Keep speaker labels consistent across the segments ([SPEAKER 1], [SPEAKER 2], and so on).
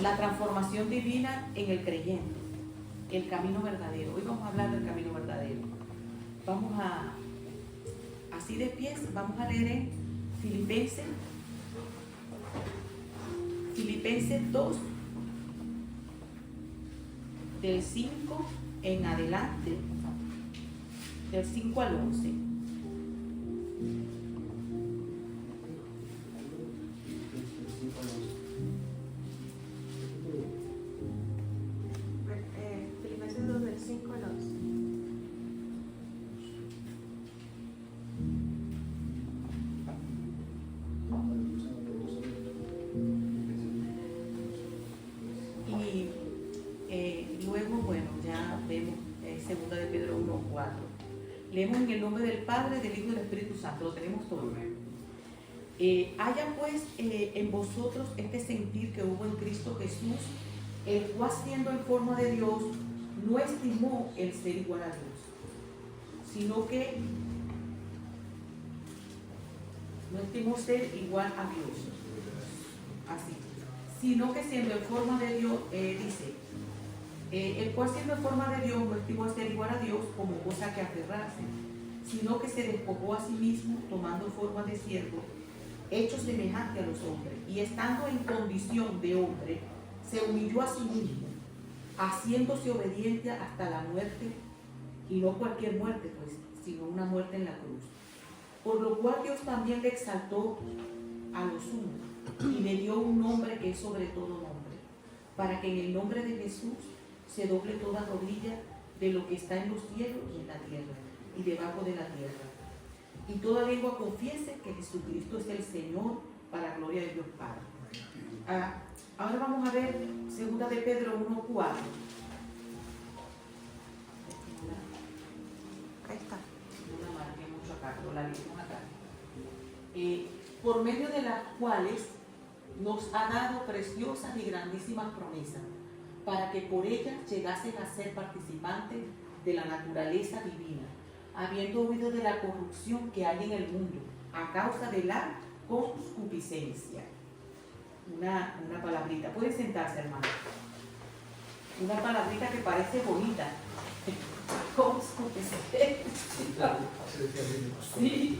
[SPEAKER 1] la transformación divina en el creyente, el camino verdadero. Hoy vamos a hablar del camino verdadero. Vamos a, así de pies, vamos a leer en Filipenses 2, del 5 en adelante, del 5 al 11.
[SPEAKER 2] Filipenses 2 del 5 al 11.
[SPEAKER 1] Y luego, bueno, ya vemos segunda de Pedro 1:4. Leemos en el nombre del Padre, del Hijo y del Espíritu Santo. Lo tenemos todo. Haya pues en vosotros este sentir que hubo en Cristo Jesús, el cual siendo en forma de Dios, no estimó el ser igual a Dios, sino que no estimó ser igual a Dios, así, sino que siendo en forma de Dios, dice, el cual siendo en forma de Dios no estimó ser igual a Dios como cosa que aferrarse, sino que se despojó a sí mismo, tomando forma de siervo, hecho semejante a los hombres, y estando en condición de hombre, se humilló a sí mismo, haciéndose obediente hasta la muerte, y no cualquier muerte, pues, sino una muerte en la cruz. Por lo cual Dios también le exaltó a lo sumo, y le dio un nombre que es sobre todo nombre, para que en el nombre de Jesús se doble toda rodilla de lo que está en los cielos y en la tierra, y debajo de la tierra. Y toda lengua confiese que Jesucristo es el Señor, para gloria de Dios Padre. Ahora vamos a ver segunda de Pedro 1:4.
[SPEAKER 2] Ahí está.
[SPEAKER 1] No la marqué mucho acá, pero la leemos acá. Por medio de las cuales nos ha dado preciosas y grandísimas promesas, para que por ellas llegasen a ser participantes de la naturaleza divina, habiendo huido de la corrupción que hay en el mundo, a causa de la concupiscencia. Una palabrita. Pueden sentarse, hermano. Una palabrita que parece bonita. Concupiscencia. Sí.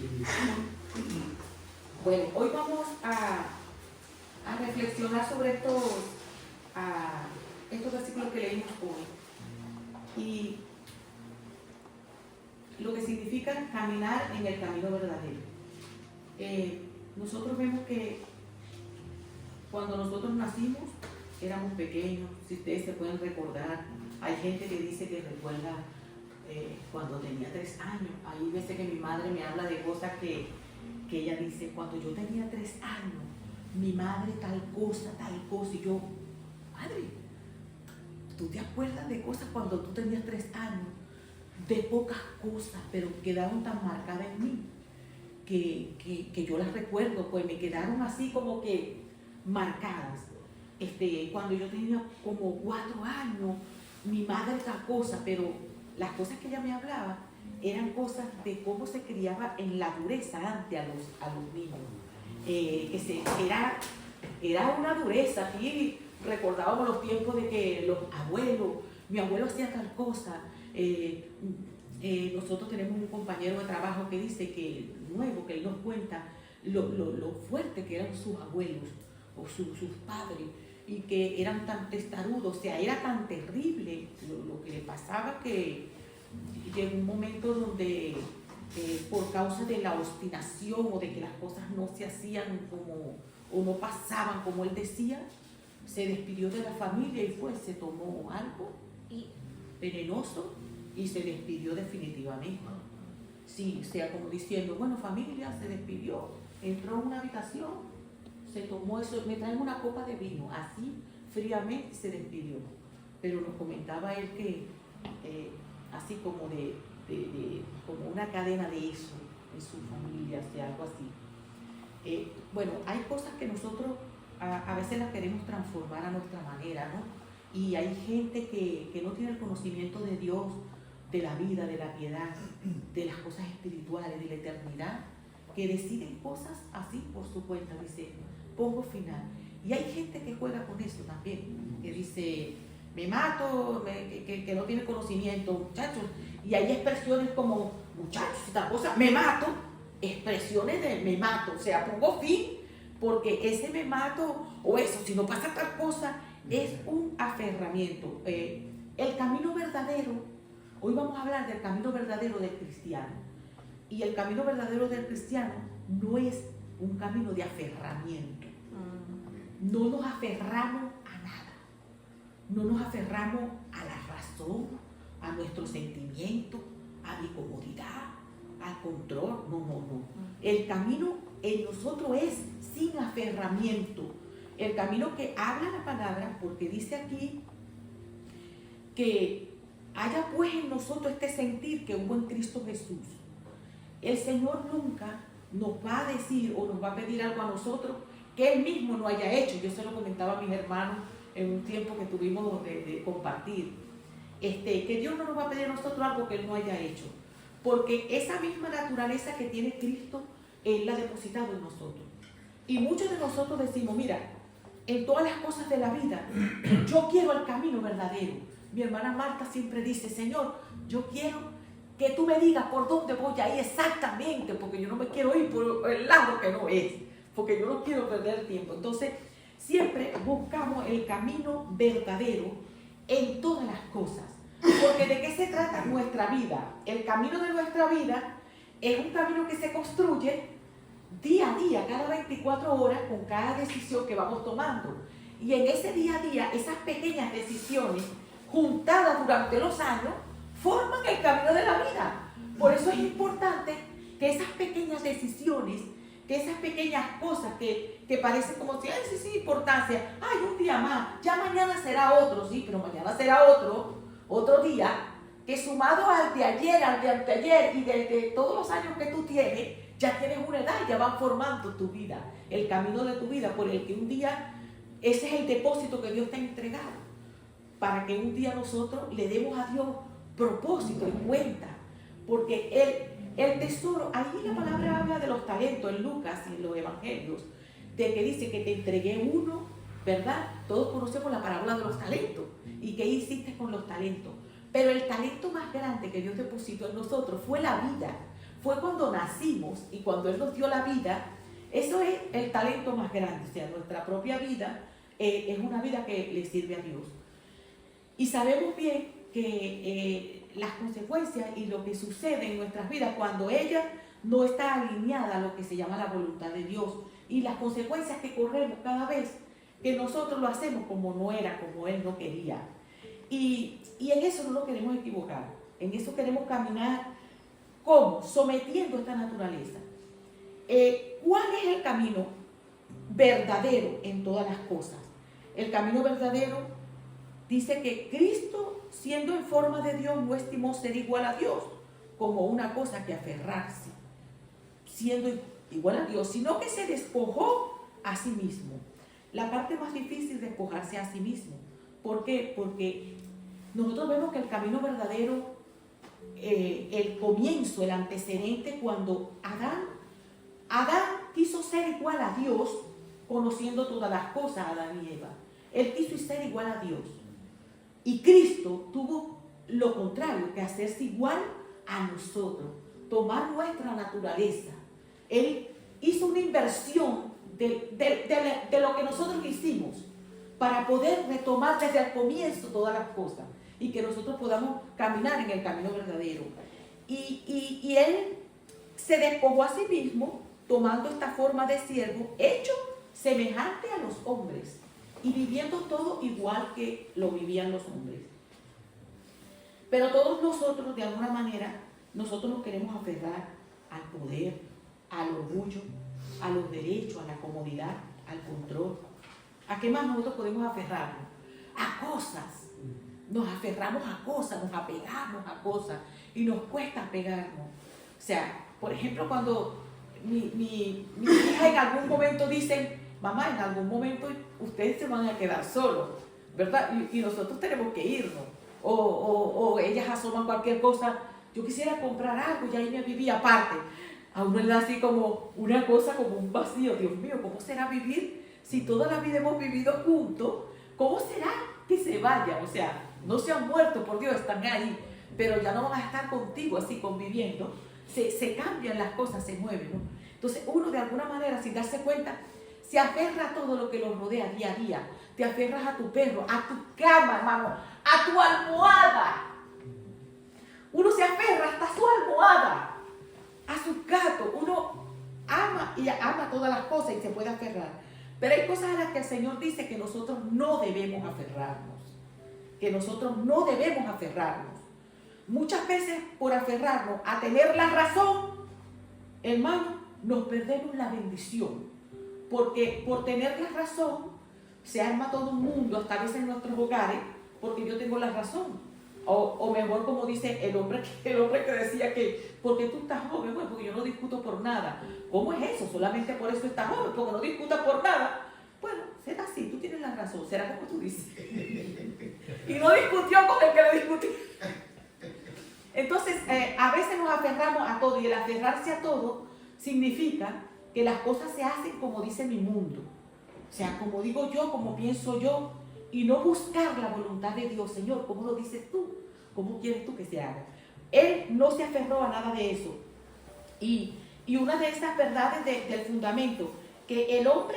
[SPEAKER 1] Bueno, hoy vamos a reflexionar sobre estos versículos que leímos hoy. Y lo que significa caminar en el camino verdadero. Nosotros vemos que cuando nosotros nacimos éramos pequeños, si ustedes se pueden recordar, hay gente que dice que recuerda cuando tenía 3 años. Hay veces que mi madre me habla de cosas que ella dice, cuando yo tenía 3 años, mi madre tal cosa, y yo, madre, ¿tú te acuerdas de cosas cuando tú tenías 3 años? De pocas cosas, pero quedaron tan marcadas en mí que yo las recuerdo, pues me quedaron así como que marcadas. Cuando yo tenía como 4 años, mi madre tal cosa, pero las cosas que ella me hablaba eran cosas de cómo se criaba en la dureza antes a los niños. Era una dureza. Aquí recordábamos los tiempos de que los abuelos, mi abuelo hacía tal cosa. Nosotros tenemos un compañero de trabajo que dice que él nos cuenta lo fuerte que eran sus abuelos o sus padres, y que eran tan testarudos, o sea, era tan terrible lo que le pasaba, que llegó un momento donde por causa de la obstinación o de que las cosas no se hacían o no pasaban como él decía, se despidió de la familia y se tomó algo venenoso y se despidió definitivamente. Sí, o sea, como diciendo, bueno, familia, se despidió, entró a una habitación, se tomó eso, me traen una copa de vino, así fríamente se despidió. Pero nos comentaba él que así como como una cadena de eso en su familia, o sea, algo así. Bueno, hay cosas que nosotros a veces las queremos transformar a nuestra manera, ¿no? Y hay gente que no tiene el conocimiento de Dios, de la vida, de la piedad, de las cosas espirituales, de la eternidad, que deciden cosas así por su cuenta. Dice, pongo final. Y hay gente que juega con eso también, que dice, me mato, que no tiene conocimiento, muchachos. Y hay expresiones como, muchachos, esta cosa, me mato, expresiones de me mato, o sea, pongo fin, porque ese me mato, o eso, si no pasa tal cosa, es un aferramiento. El camino verdadero, hoy vamos a hablar del camino verdadero del cristiano. Y el camino verdadero del cristiano no es un camino de aferramiento. No nos aferramos a nada. No nos aferramos a la razón, a nuestro sentimiento, a mi comodidad, al control. No. El camino en nosotros es sin aferramiento. El camino que habla la palabra, porque dice aquí que haya pues en nosotros este sentir que hubo en Cristo Jesús. El Señor nunca nos va a decir o nos va a pedir algo a nosotros que Él mismo no haya hecho. Yo se lo comentaba a mis hermanos en un tiempo que tuvimos de compartir. Que Dios no nos va a pedir a nosotros algo que Él no haya hecho. Porque esa misma naturaleza que tiene Cristo, Él la ha depositado en nosotros. Y muchos de nosotros decimos, mira, en todas las cosas de la vida, yo quiero el camino verdadero. Mi hermana Marta siempre dice, Señor, yo quiero que tú me digas por dónde voy a ir exactamente, porque yo no me quiero ir por el lado que no es, porque yo no quiero perder tiempo. Entonces, siempre buscamos el camino verdadero en todas las cosas. Porque ¿de qué se trata nuestra vida? El camino de nuestra vida es un camino que se construye día a día, cada 24 horas, con cada decisión que vamos tomando. Y en ese día a día, esas pequeñas decisiones, juntadas durante los años, forman el camino de la vida. Por eso es importante que esas pequeñas decisiones, que esas pequeñas cosas que parecen como si, sí, importancia, un día más, ya mañana será otro, sí, pero mañana será otro día, que sumado al de ayer, al de anteayer y de todos los años que tú tienes, ya tienes una edad y ya van formando tu vida, el camino de tu vida, por el que un día, ese es el depósito que Dios te ha entregado, para que un día nosotros le demos a Dios propósito y cuenta, porque el tesoro, ahí la palabra habla de los talentos en Lucas y en los evangelios, de que dice que te entregué uno, ¿verdad? Todos conocemos la parábola de los talentos, y qué hiciste con los talentos, pero el talento más grande que Dios depositó en nosotros fue la vida, fue cuando nacimos y cuando Él nos dio la vida. Eso es el talento más grande, o sea, nuestra propia vida es una vida que le sirve a Dios, y sabemos bien que las consecuencias y lo que sucede en nuestras vidas cuando ella no está alineada a lo que se llama la voluntad de Dios, y las consecuencias que corremos cada vez que nosotros lo hacemos como no era, como Él no quería. Y en eso no nos queremos equivocar, en eso queremos caminar. ¿Cómo? Sometiendo esta naturaleza. ¿Cuál es el camino verdadero en todas las cosas? El camino verdadero dice que Cristo, siendo en forma de Dios, no estimó ser igual a Dios como una cosa que aferrarse, siendo igual a Dios, sino que se despojó a sí mismo. La parte más difícil es despojarse a sí mismo. ¿Por qué? Porque nosotros vemos que el camino verdadero, el comienzo, el antecedente, cuando Adán quiso ser igual a Dios, conociendo todas las cosas, Adán y Eva. Él quiso ser igual a Dios. Y Cristo tuvo lo contrario, que hacerse igual a nosotros, tomar nuestra naturaleza. Él hizo una inversión de lo que nosotros hicimos para poder retomar desde el comienzo todas las cosas y que nosotros podamos caminar en el camino verdadero. Y Él se despojó a sí mismo, tomando esta forma de siervo, hecho semejante a los hombres, y viviendo todo igual que lo vivían los hombres. Pero todos nosotros, de alguna manera, nosotros nos queremos aferrar al poder, al orgullo, a los derechos, a la comodidad, al control. ¿A qué más nosotros podemos aferrarnos? A cosas. Nos aferramos a cosas, nos apegamos a cosas y nos cuesta apegarnos. O sea, por ejemplo, cuando mi hija en algún momento dicen, mamá, en algún momento ustedes se van a quedar solos, ¿verdad? Y nosotros tenemos que irnos. O ellas asoman cualquier cosa, yo quisiera comprar algo y ahí me vivía aparte. A uno le da así como una cosa, como un vacío. Dios mío, ¿cómo será vivir Si toda la vida hemos vivido juntos, ¿cómo será que se vayan? O sea, no se han muerto, por Dios, están ahí, pero ya no van a estar contigo así conviviendo. Se cambian las cosas, se mueven, ¿no? Entonces uno de alguna manera, sin darse cuenta, se aferra a todo lo que los rodea día a día. Te aferras a tu perro, a tu cama, hermano, a tu almohada. Uno se aferra hasta a su almohada, a su gato. Uno ama y ama todas las cosas y se puede aferrar. Pero hay cosas a las que el Señor dice que nosotros no debemos aferrarnos. Que nosotros no debemos aferrarnos. Muchas veces por aferrarnos a tener la razón, hermano, nos perdemos la bendición. Porque por tener la razón se arma todo un mundo, hasta a veces en nuestros hogares, porque yo tengo la razón. O mejor, como dice el hombre que decía que, porque tú estás joven, bueno, porque yo no discuto por nada. ¿Cómo es eso? Solamente por eso estás joven, porque no discutas por nada. Bueno, será así, tú tienes la razón, será como tú dices. Y no discutió con el que le discutió. Entonces, a veces nos aferramos a todo, y el aferrarse a todo significa que las cosas se hacen como dice mi mundo. O sea, como digo yo, como pienso yo, y no buscar la voluntad de Dios. Señor, ¿cómo lo dices tú? ¿Cómo quieres tú que se haga? Él no se aferró a nada de eso. Y una de esas verdades del fundamento, que el hombre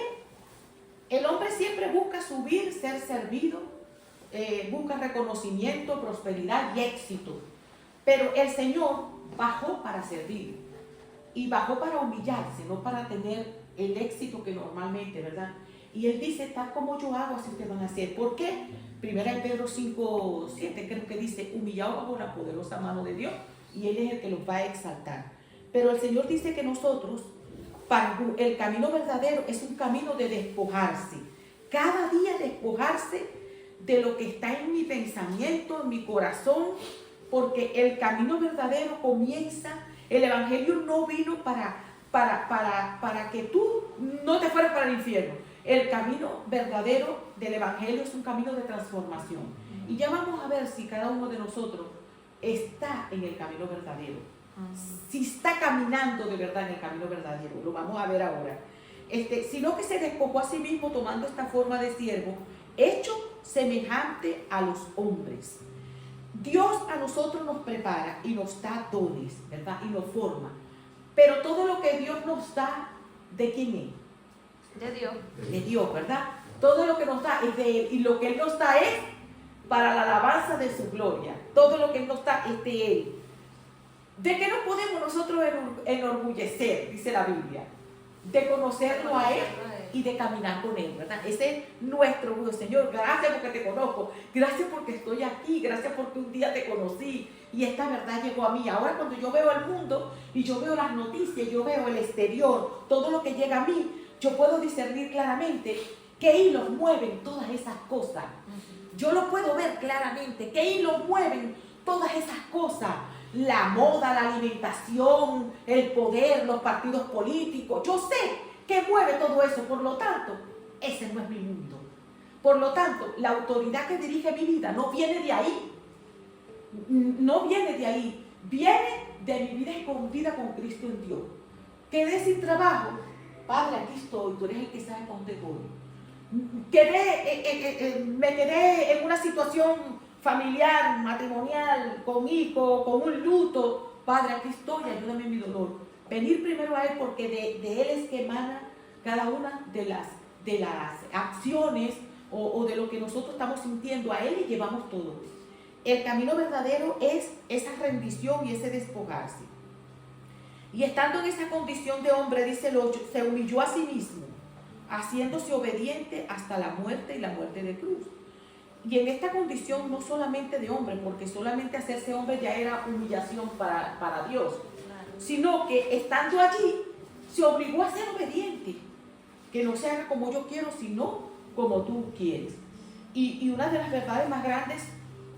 [SPEAKER 1] siempre busca subir, ser servido, busca reconocimiento, prosperidad y éxito. Pero el Señor bajó para servir y bajó para humillarse, no para tener el éxito que normalmente, ¿verdad? Y Él dice, tal como yo hago, así ustedes van a hacer. ¿Por qué? Primera de Pedro 5:7 creo que dice, humillaos bajo la poderosa mano de Dios, y Él es el que los va a exaltar. Pero el Señor dice que nosotros, para el camino verdadero es un camino de despojarse. Cada día despojarse de lo que está en mi pensamiento, en mi corazón, porque el camino verdadero comienza, el Evangelio no vino para que tú no te fueras para el infierno. El camino verdadero del Evangelio es un camino de transformación. Y ya vamos a ver si cada uno de nosotros está en el camino verdadero. Si está caminando de verdad en el camino verdadero. Lo vamos a ver ahora. Sino que se despojó a sí mismo tomando esta forma de siervo, hecho semejante a los hombres. Dios a nosotros nos prepara y nos da dones, ¿verdad? Y nos forma. Pero todo lo que Dios nos da, ¿de quién es?
[SPEAKER 2] De Dios.
[SPEAKER 1] De Dios, ¿verdad? Todo lo que nos da es de Él. Y lo que Él nos da es para la alabanza de su gloria. Todo lo que Él nos da es de Él. ¿De qué nos podemos nosotros enorgullecer? Dice la Biblia. De conocerlo a Él y de caminar con Él, ¿verdad? Ese es nuestro orgullo. Señor, gracias porque te conozco. Gracias porque estoy aquí. Gracias porque un día te conocí y esta verdad llegó a mí. Ahora cuando yo veo el mundo y yo veo las noticias, yo veo el exterior, todo lo que llega a mí, yo puedo discernir claramente qué hilos mueven todas esas cosas. Yo lo puedo ver claramente, qué hilos mueven todas esas cosas. La moda, la alimentación, el poder, los partidos políticos. Yo sé que mueve todo eso, por lo tanto, ese no es mi mundo. Por lo tanto, la autoridad que dirige mi vida no viene de ahí. No viene de ahí. Viene de mi vida escondida con Cristo en Dios. Quedé sin trabajo. Padre, aquí estoy, tú eres el que sabe para dónde voy. Me quedé en una situación familiar, matrimonial, con hijos, con un luto. Padre, aquí estoy, ayúdame en mi dolor. Venir primero a Él, porque de Él es que emana cada una de las acciones o de lo que nosotros estamos sintiendo. A Él y llevamos todo. El camino verdadero es esa rendición y ese despojarse. Y estando en esa condición de hombre, dice el 8, se humilló a sí mismo, haciéndose obediente hasta la muerte y la muerte de cruz. Y en esta condición no solamente de hombre, porque solamente hacerse hombre ya era humillación para Dios, sino que estando allí se obligó a ser obediente, que no se haga como yo quiero, sino como tú quieres. Y una de las verdades más grandes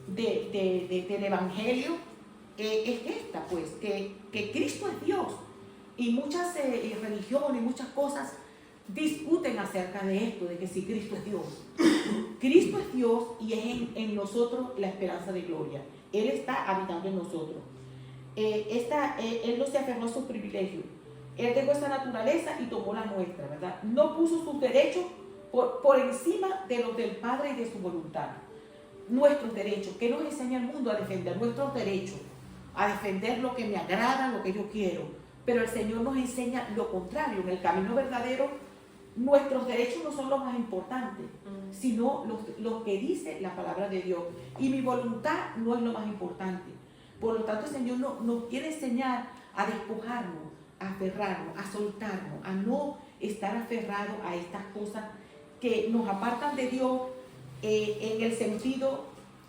[SPEAKER 1] del Evangelio es esta, pues, que Cristo es Dios. Y muchas religiones, muchas cosas discuten acerca de esto, de que si Cristo es Dios. Cristo es Dios y es en nosotros la esperanza de gloria. Él está habitando en nosotros. Él no se aferró a sus privilegios. Él dejó esa naturaleza y tomó la nuestra, ¿verdad? No puso sus derechos por encima de los del Padre y de su voluntad. Nuestros derechos. ¿Qué nos enseña el mundo? A defender nuestros derechos, a defender lo que me agrada, lo que yo quiero. Pero el Señor nos enseña lo contrario. En el camino verdadero, nuestros derechos no son los más importantes, sino los que dice la palabra de Dios. Y mi voluntad no es lo más importante. Por lo tanto, el Señor nos quiere enseñar a despojarnos, a aferrarnos, a soltarnos, a no estar aferrados a estas cosas que nos apartan de Dios, en el sentido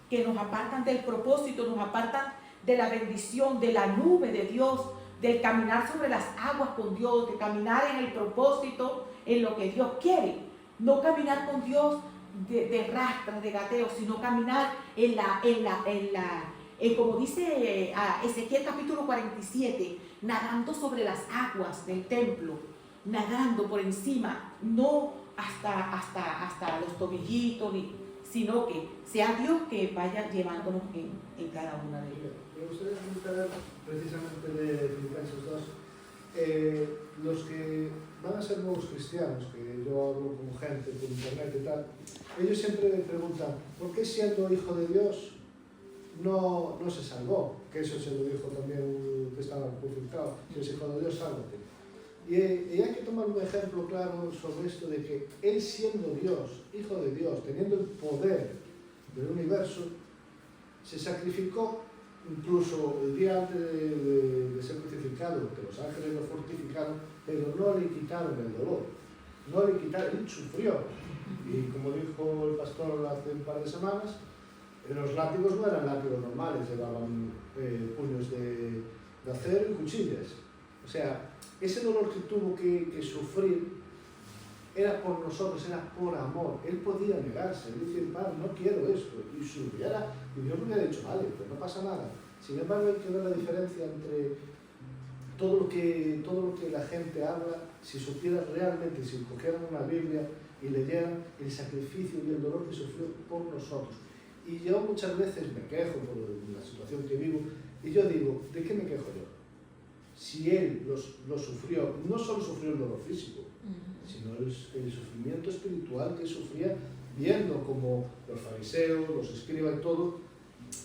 [SPEAKER 1] que nos apartan del propósito, nos apartan de la bendición, de la nube de Dios, del caminar sobre las aguas con Dios, de caminar en el propósito, en lo que Dios quiere. No caminar con Dios de rastras, de gateos, sino caminar como dice Ezequiel capítulo 47, nadando sobre las aguas del templo, nadando por encima, no hasta los tobillitos, sino que sea Dios que vaya llevándonos en cada una de ellas.
[SPEAKER 3] Me gustaría comentar precisamente de Filipenses 2, los que van a ser nuevos cristianos, que yo hablo con gente por internet y tal, ellos siempre me preguntan, ¿por qué siendo hijo de Dios no se salvó? Que eso se lo dijo también un que estaba crucificado, si eres hijo de Dios, sálvate. Y hay que tomar un ejemplo claro sobre esto de que él siendo Dios, hijo de Dios, teniendo el poder del universo, se sacrificó incluso el día antes de ser crucificado, que los ángeles lo fortificaron, pero no le quitaron el dolor, no le quitaron, él sufrió. Y como dijo el pastor hace un par de semanas, los látigos no eran látigos normales, llevaban puños de acero y cuchillas. O sea, ese dolor que tuvo que sufrir era por nosotros, era por amor. Él podía negarse, él decía, Padre, no quiero esto. Y subiera, y Dios le hubiera dicho, vale, pues no pasa nada. Sin embargo, hay que ver la diferencia entre todo lo que la gente habla, si supieran realmente, si cogieran una Biblia y leyeran el sacrificio y el dolor que sufrió por nosotros. Y yo muchas veces me quejo por la situación que vivo, y yo digo, ¿de qué me quejo yo? Si él lo sufrió, no solo sufrió el dolor físico, sino el sufrimiento espiritual que sufría, viendo como los fariseos, los escribas y todo,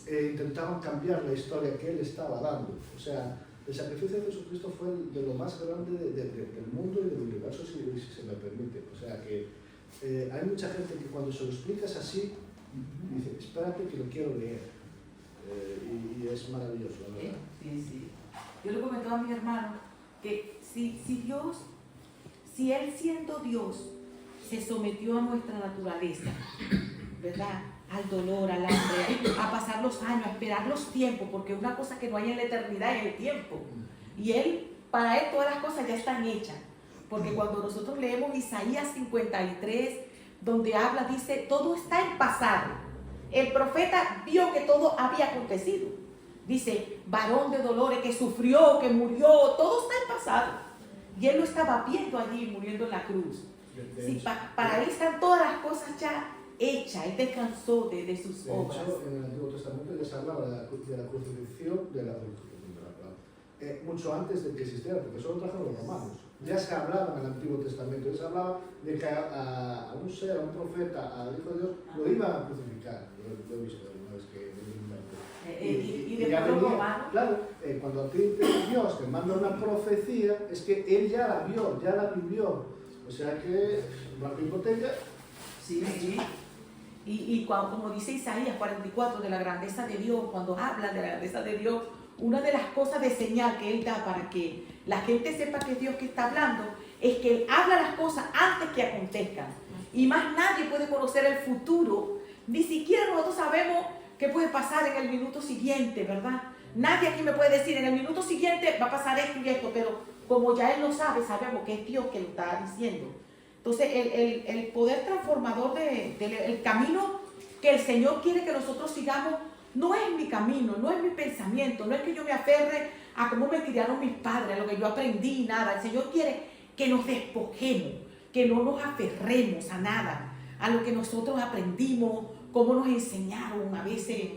[SPEAKER 3] intentaban cambiar la historia que él estaba dando. O sea, el sacrificio de Jesucristo fue de lo más grande del mundo y del universo, si se me permite. O sea que hay mucha gente que cuando se lo explicas así, dice, espérate que lo quiero leer. Y es maravilloso, la verdad.
[SPEAKER 1] Sí. Yo le comentaba a mi hermano que si Él siendo Dios se sometió a nuestra naturaleza, ¿verdad? Al dolor, al hambre, a pasar los años, a esperar los tiempos, porque una cosa que no hay en la eternidad es el tiempo. Y para Él todas las cosas ya están hechas. Porque cuando nosotros leemos Isaías 53, donde habla, dice, todo está en pasado. El profeta vio que todo había acontecido. Dice, varón de dolores, que sufrió, que murió, todo está en pasado. Y él lo estaba viendo allí, muriendo en la cruz. Sí, para él están todas las cosas ya hechas. Él descansó de sus obras.
[SPEAKER 3] De hecho, en el Antiguo Testamento ya se hablaba de la crucifixión, mucho antes de que existiera, porque eso lo trajeron los romanos. Ya se hablaba en el Antiguo Testamento, ya se hablaba de que a un ser, a un profeta, al Hijo de Dios, lo iban a crucificar. Lo he visto una vez que
[SPEAKER 1] y después los romanos.
[SPEAKER 3] Claro, cuando a ti Dios te manda una profecía, es que Él ya la vio, ya la vivió. O sea que, Marco Hipoteca.
[SPEAKER 1] Sí. Y como dice Isaías 44, de la grandeza de Dios, cuando habla de la grandeza de Dios, una de las cosas de señal que Él da para que la gente sepa que es Dios que está hablando, es que Él habla las cosas antes que acontezcan. Y más nadie puede conocer el futuro, ni siquiera nosotros sabemos qué puede pasar en el minuto siguiente, ¿verdad? Nadie aquí me puede decir, en el minuto siguiente va a pasar esto y esto, pero como ya Él lo sabe, sabemos que es Dios que lo está diciendo. Entonces, el poder transformador el camino que el Señor quiere que nosotros sigamos, no es mi camino, no es mi pensamiento, no es que yo me aferre a cómo me criaron mis padres, a lo que yo aprendí, nada. El Señor quiere que nos despojemos, que no nos aferremos a nada, a lo que nosotros aprendimos, cómo nos enseñaron a veces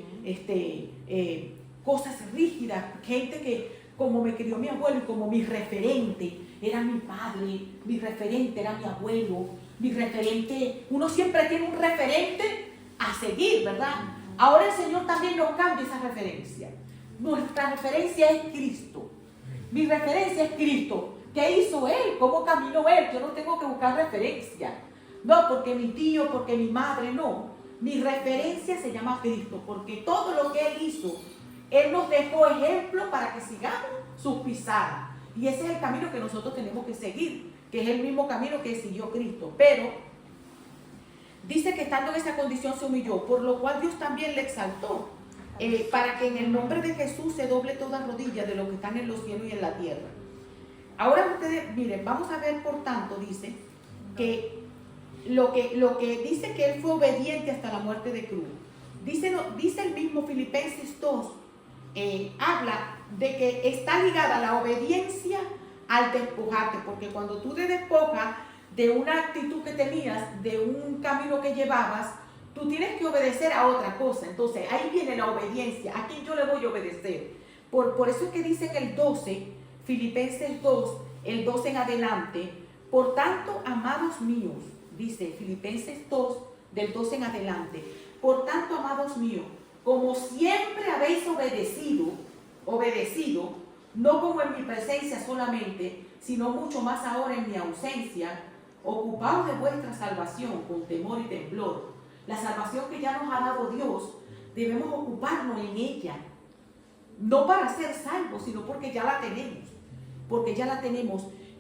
[SPEAKER 1] cosas rígidas, gente que como me crió mi abuelo y como mi referente, era mi padre, mi referente era mi abuelo, mi referente, uno siempre tiene un referente a seguir, ¿verdad? Ahora el Señor también nos cambia esa referencia. Nuestra referencia es Cristo. Mi referencia es Cristo. ¿Qué hizo Él? ¿Cómo caminó Él? Yo no tengo que buscar referencia. No, porque mi tío, porque mi madre, no. Mi referencia se llama Cristo, porque todo lo que Él hizo, Él nos dejó ejemplo para que sigamos sus pisadas. Y ese es el camino que nosotros tenemos que seguir, que es el mismo camino que siguió Cristo. Pero dice que estando en esa condición se humilló, por lo cual Dios también le exaltó, para que en el nombre de Jesús se doble toda rodilla de los que están en los cielos y en la tierra. Ahora ustedes, miren, vamos a ver, por tanto, dice que lo que dice que Él fue obediente hasta la muerte de cruz. Dice el mismo Filipenses 2, habla de que está ligada la obediencia al despojarte, porque cuando tú te despojas de una actitud que tenías, de un camino que llevabas, tú tienes que obedecer a otra cosa. Entonces ahí viene la obediencia. ¿A quién yo le voy a obedecer? Por eso es que dice en el 12, Filipenses 2, el 12 en adelante, por tanto, amados míos, dice Filipenses 2, del 12 en adelante, por tanto, amados míos, como siempre habéis obedecido, no como en mi presencia solamente, sino mucho más ahora en mi ausencia, ocupaos de vuestra salvación con temor y temblor. La salvación que ya nos ha dado Dios, debemos ocuparnos en ella, no para ser salvos, sino porque ya la tenemos,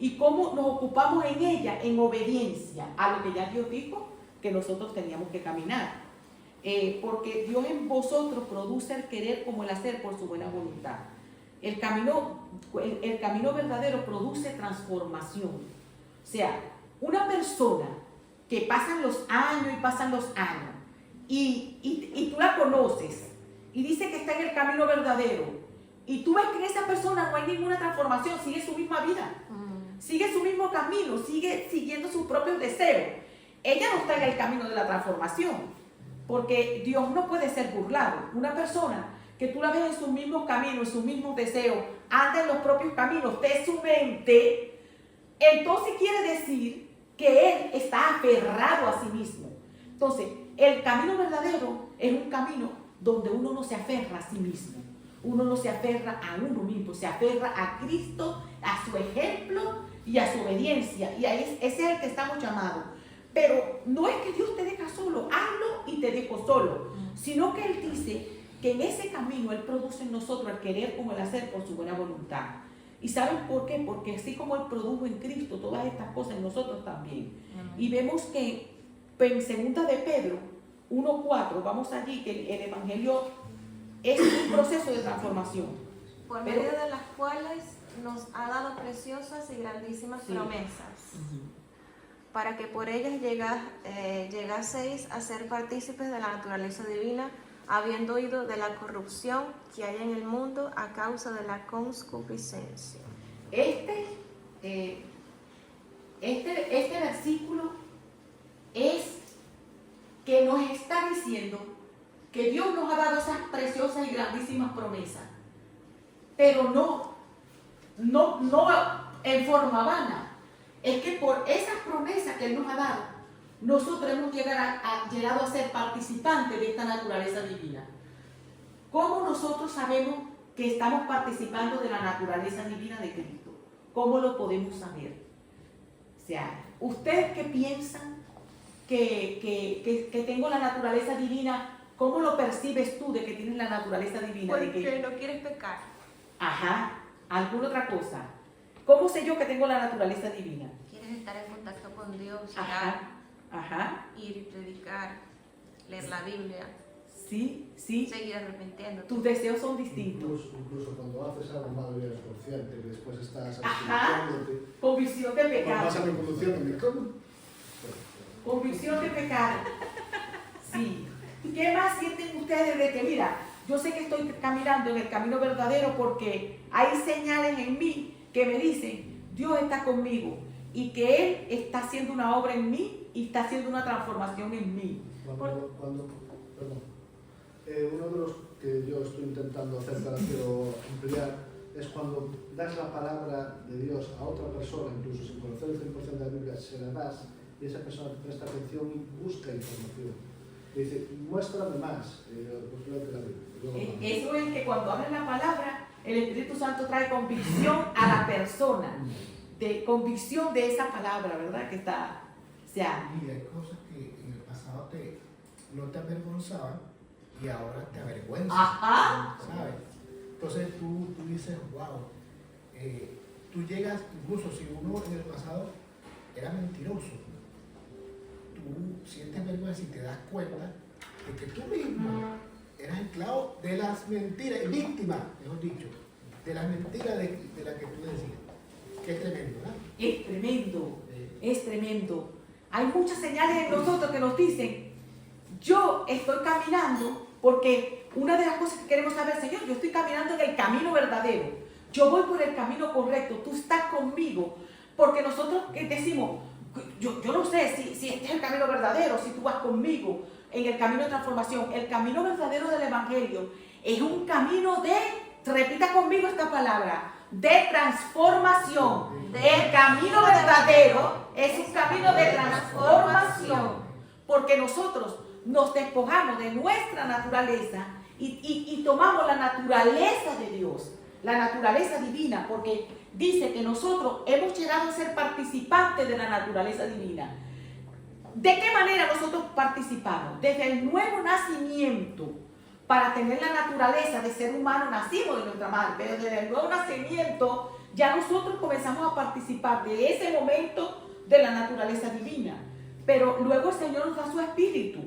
[SPEAKER 1] ¿Y cómo nos ocupamos en ella? En obediencia a lo que ya Dios dijo que nosotros teníamos que caminar. Porque Dios en vosotros produce el querer como el hacer por su buena voluntad. El camino verdadero produce transformación. O sea, una persona que pasan los años y tú la conoces y dice que está en el camino verdadero y tú ves que en esa persona no hay ninguna transformación, sigue su misma vida, sigue su mismo camino, sigue siguiendo sus propios deseos. Ella no está en el camino de la transformación, porque Dios no puede ser burlado. Una persona que tú la ves en sus mismos caminos, en sus mismos deseos, anda en los propios caminos de su mente, entonces quiere decir que él está aferrado a sí mismo. Entonces, el camino verdadero es un camino donde uno no se aferra a sí mismo, uno no se aferra a uno mismo, se aferra a Cristo, a su ejemplo y a su obediencia. Y ahí ese es el que estamos llamados. Pero no es que Dios te deja solo, hazlo y te dejo solo, sino que Él dice que en ese camino Él produce en nosotros el querer como el hacer por su buena voluntad. ¿Y saben por qué? Porque así como Él produjo en Cristo todas estas cosas en nosotros también. Y vemos que en 2 de Pedro 1:4, vamos allí, que el Evangelio es un proceso de transformación.
[SPEAKER 2] Por medio de las cuales nos ha dado preciosas y grandísimas promesas, para que por ellas llegaseis a ser partícipes de la naturaleza divina, habiendo huido de la corrupción que hay en el mundo a causa de la concupiscencia.
[SPEAKER 1] Este versículo es que nos está diciendo que Dios nos ha dado esas preciosas y grandísimas promesas, pero no en forma vana. Es que por esas promesas que Él nos ha dado, nosotros hemos llegado a ser participantes de esta naturaleza divina. ¿Cómo nosotros sabemos que estamos participando de la naturaleza divina de Cristo? ¿Cómo lo podemos saber? O sea, ¿ustedes qué piensan que tengo la naturaleza divina? ¿Cómo lo percibes tú de que tienes la naturaleza divina?
[SPEAKER 2] Porque no quieres pecar.
[SPEAKER 1] Ajá, ¿alguna otra cosa? ¿Cómo sé yo que tengo la naturaleza divina?
[SPEAKER 2] Quieres estar en contacto con Dios,
[SPEAKER 1] ir
[SPEAKER 2] y predicar, leer la Biblia.
[SPEAKER 1] Sí.
[SPEAKER 2] Seguir arrepintiéndote.
[SPEAKER 1] Tus deseos son distintos.
[SPEAKER 3] Incluso cuando haces algo malo y eres consciente, que después estás
[SPEAKER 1] Convicción de pecado.
[SPEAKER 3] Vas a mi conducción y ¿cómo?
[SPEAKER 1] Convicción de pecado. Sí. ¿Qué más sienten ustedes de que, mira, yo sé que estoy caminando en el camino verdadero porque hay señales en mí que me dicen, Dios está conmigo y que Él está haciendo una obra en mí y está haciendo una transformación en mí?
[SPEAKER 3] Uno de los que yo estoy intentando hacer, que ahora quiero ampliar, es cuando das la palabra de Dios a otra persona, incluso sin conocer el 100% de la Biblia, se la das y esa persona te presta atención y busca información. Y dice, muéstrame más, pues léete la Biblia.
[SPEAKER 1] Eso es que cuando abres la palabra, el Espíritu Santo trae convicción a la persona, de convicción de esa palabra, ¿verdad? Que está, o sea...
[SPEAKER 4] Y hay cosas que en el pasado no te avergonzaban y ahora te avergüenzan.
[SPEAKER 1] Ajá.
[SPEAKER 4] ¿Sabes? Entonces tú dices, wow, tú llegas, incluso si uno en el pasado era mentiroso, tú sientes vergüenza y te das cuenta de que tú mismo eras esclavo de las mentiras, víctima, mejor dicho, de las mentiras de las que tú decías. Qué tremendo, ¿verdad?
[SPEAKER 1] Es tremendo, es tremendo. Hay muchas señales en nosotros que nos dicen, yo estoy caminando, porque una de las cosas que queremos saber, Señor, yo estoy caminando en el camino verdadero, yo voy por el camino correcto, tú estás conmigo, porque nosotros decimos, yo no sé si este es el camino verdadero, si tú vas conmigo en el camino de transformación. El camino verdadero del Evangelio es un camino de, repita conmigo esta palabra, de transformación. El camino verdadero es un camino de transformación, porque nosotros nos despojamos de nuestra naturaleza y tomamos la naturaleza de Dios, la naturaleza divina, porque dice que nosotros hemos llegado a ser participantes de la naturaleza divina. ¿De qué manera nosotros participamos? Desde el nuevo nacimiento, para tener la naturaleza de ser humano nacido de nuestra madre, pero desde el nuevo nacimiento ya nosotros comenzamos a participar de ese momento de la naturaleza divina. Pero luego el Señor nos da su espíritu.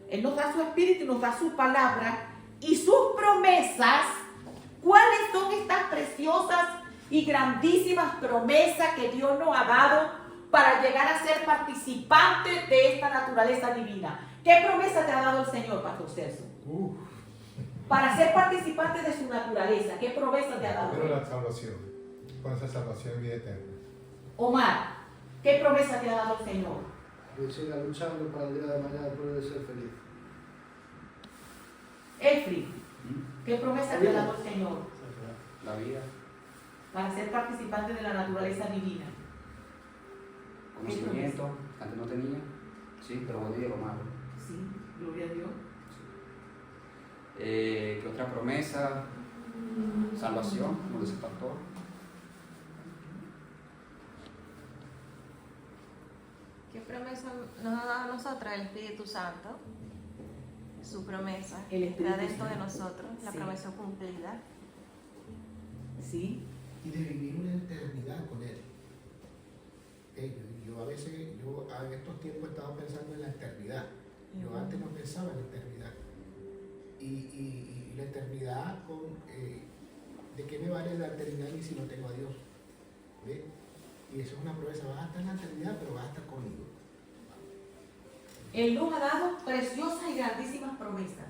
[SPEAKER 1] Él nos da su espíritu y nos da su palabra y sus promesas. ¿Cuáles son estas preciosas y grandísimas promesas que Dios nos ha dado para llegar a ser participantes de esta naturaleza divina? ¿Qué promesa te ha dado el Señor, Pastor Celso? Para ser participantes de su naturaleza, ¿qué promesa te ha dado?
[SPEAKER 5] Primero la salvación, con esa salvación y vida eterna.
[SPEAKER 1] Omar, ¿qué promesa te ha dado el Señor?
[SPEAKER 3] Que siga luchando para el día de mañana poder ser feliz.
[SPEAKER 1] Efri, ¿qué promesa te ha dado el Señor?
[SPEAKER 6] La vida,
[SPEAKER 1] Para ser participantes de la naturaleza divina.
[SPEAKER 6] conocimiento, que antes no tenía, sí, pero bueno, y de lo malo.
[SPEAKER 1] Sí, gloria a Dios.
[SPEAKER 6] ¿Qué otra promesa? Salvación, como dice el pastor.
[SPEAKER 2] ¿Qué promesa nos ha dado a nosotros el Espíritu Santo? Su promesa
[SPEAKER 1] El Espíritu
[SPEAKER 2] está dentro de
[SPEAKER 1] Santo.
[SPEAKER 2] nosotros, la
[SPEAKER 1] Sí.
[SPEAKER 2] promesa cumplida.
[SPEAKER 1] Sí,
[SPEAKER 4] Y de vivir una eternidad con Él. Yo a veces, en estos tiempos he estado pensando en la eternidad. Yo antes no pensaba en la eternidad. Y la eternidad, ¿de qué me vale la eternidad y si no tengo a Dios? ¿Ve? Y eso es una promesa, vas a estar en la eternidad, pero vas a estar conmigo.
[SPEAKER 1] Él nos ha dado preciosas y grandísimas promesas.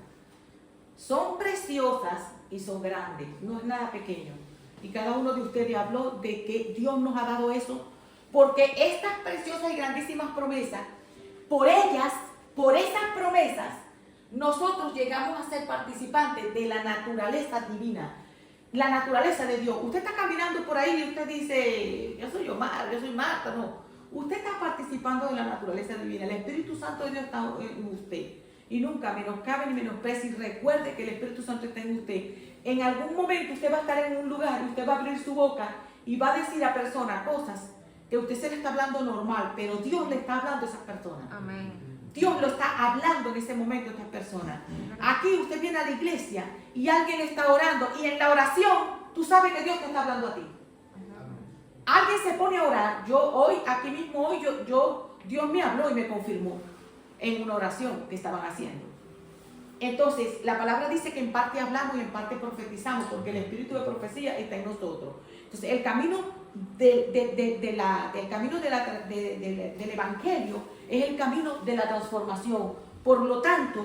[SPEAKER 1] Son preciosas y son grandes, no es nada pequeño. Y cada uno de ustedes habló de que Dios nos ha dado eso, porque estas preciosas y grandísimas promesas, por ellas, por esas promesas, nosotros llegamos a ser participantes de la naturaleza divina, la naturaleza de Dios. Usted está caminando por ahí y usted dice, yo soy Omar, yo soy Marta, no. Usted está participando de la naturaleza divina. El Espíritu Santo de Dios está en usted. Y nunca menoscabe ni menosprecie. Y recuerde que el Espíritu Santo está en usted. En algún momento usted va a estar en un lugar y usted va a abrir su boca y va a decir a personas cosas que usted se le está hablando normal, pero Dios le está hablando a esas personas.
[SPEAKER 2] Amén.
[SPEAKER 1] Dios lo está hablando en ese momento a estas personas. Aquí usted viene a la iglesia y alguien está orando y en la oración tú sabes que Dios te está hablando a ti. Alguien se pone a orar. Dios me habló y me confirmó en una oración que estaban haciendo. Entonces, la palabra dice que en parte hablamos y en parte profetizamos, porque el espíritu de profecía está en nosotros. Entonces, el camino del Evangelio es el camino de la transformación. Por lo tanto,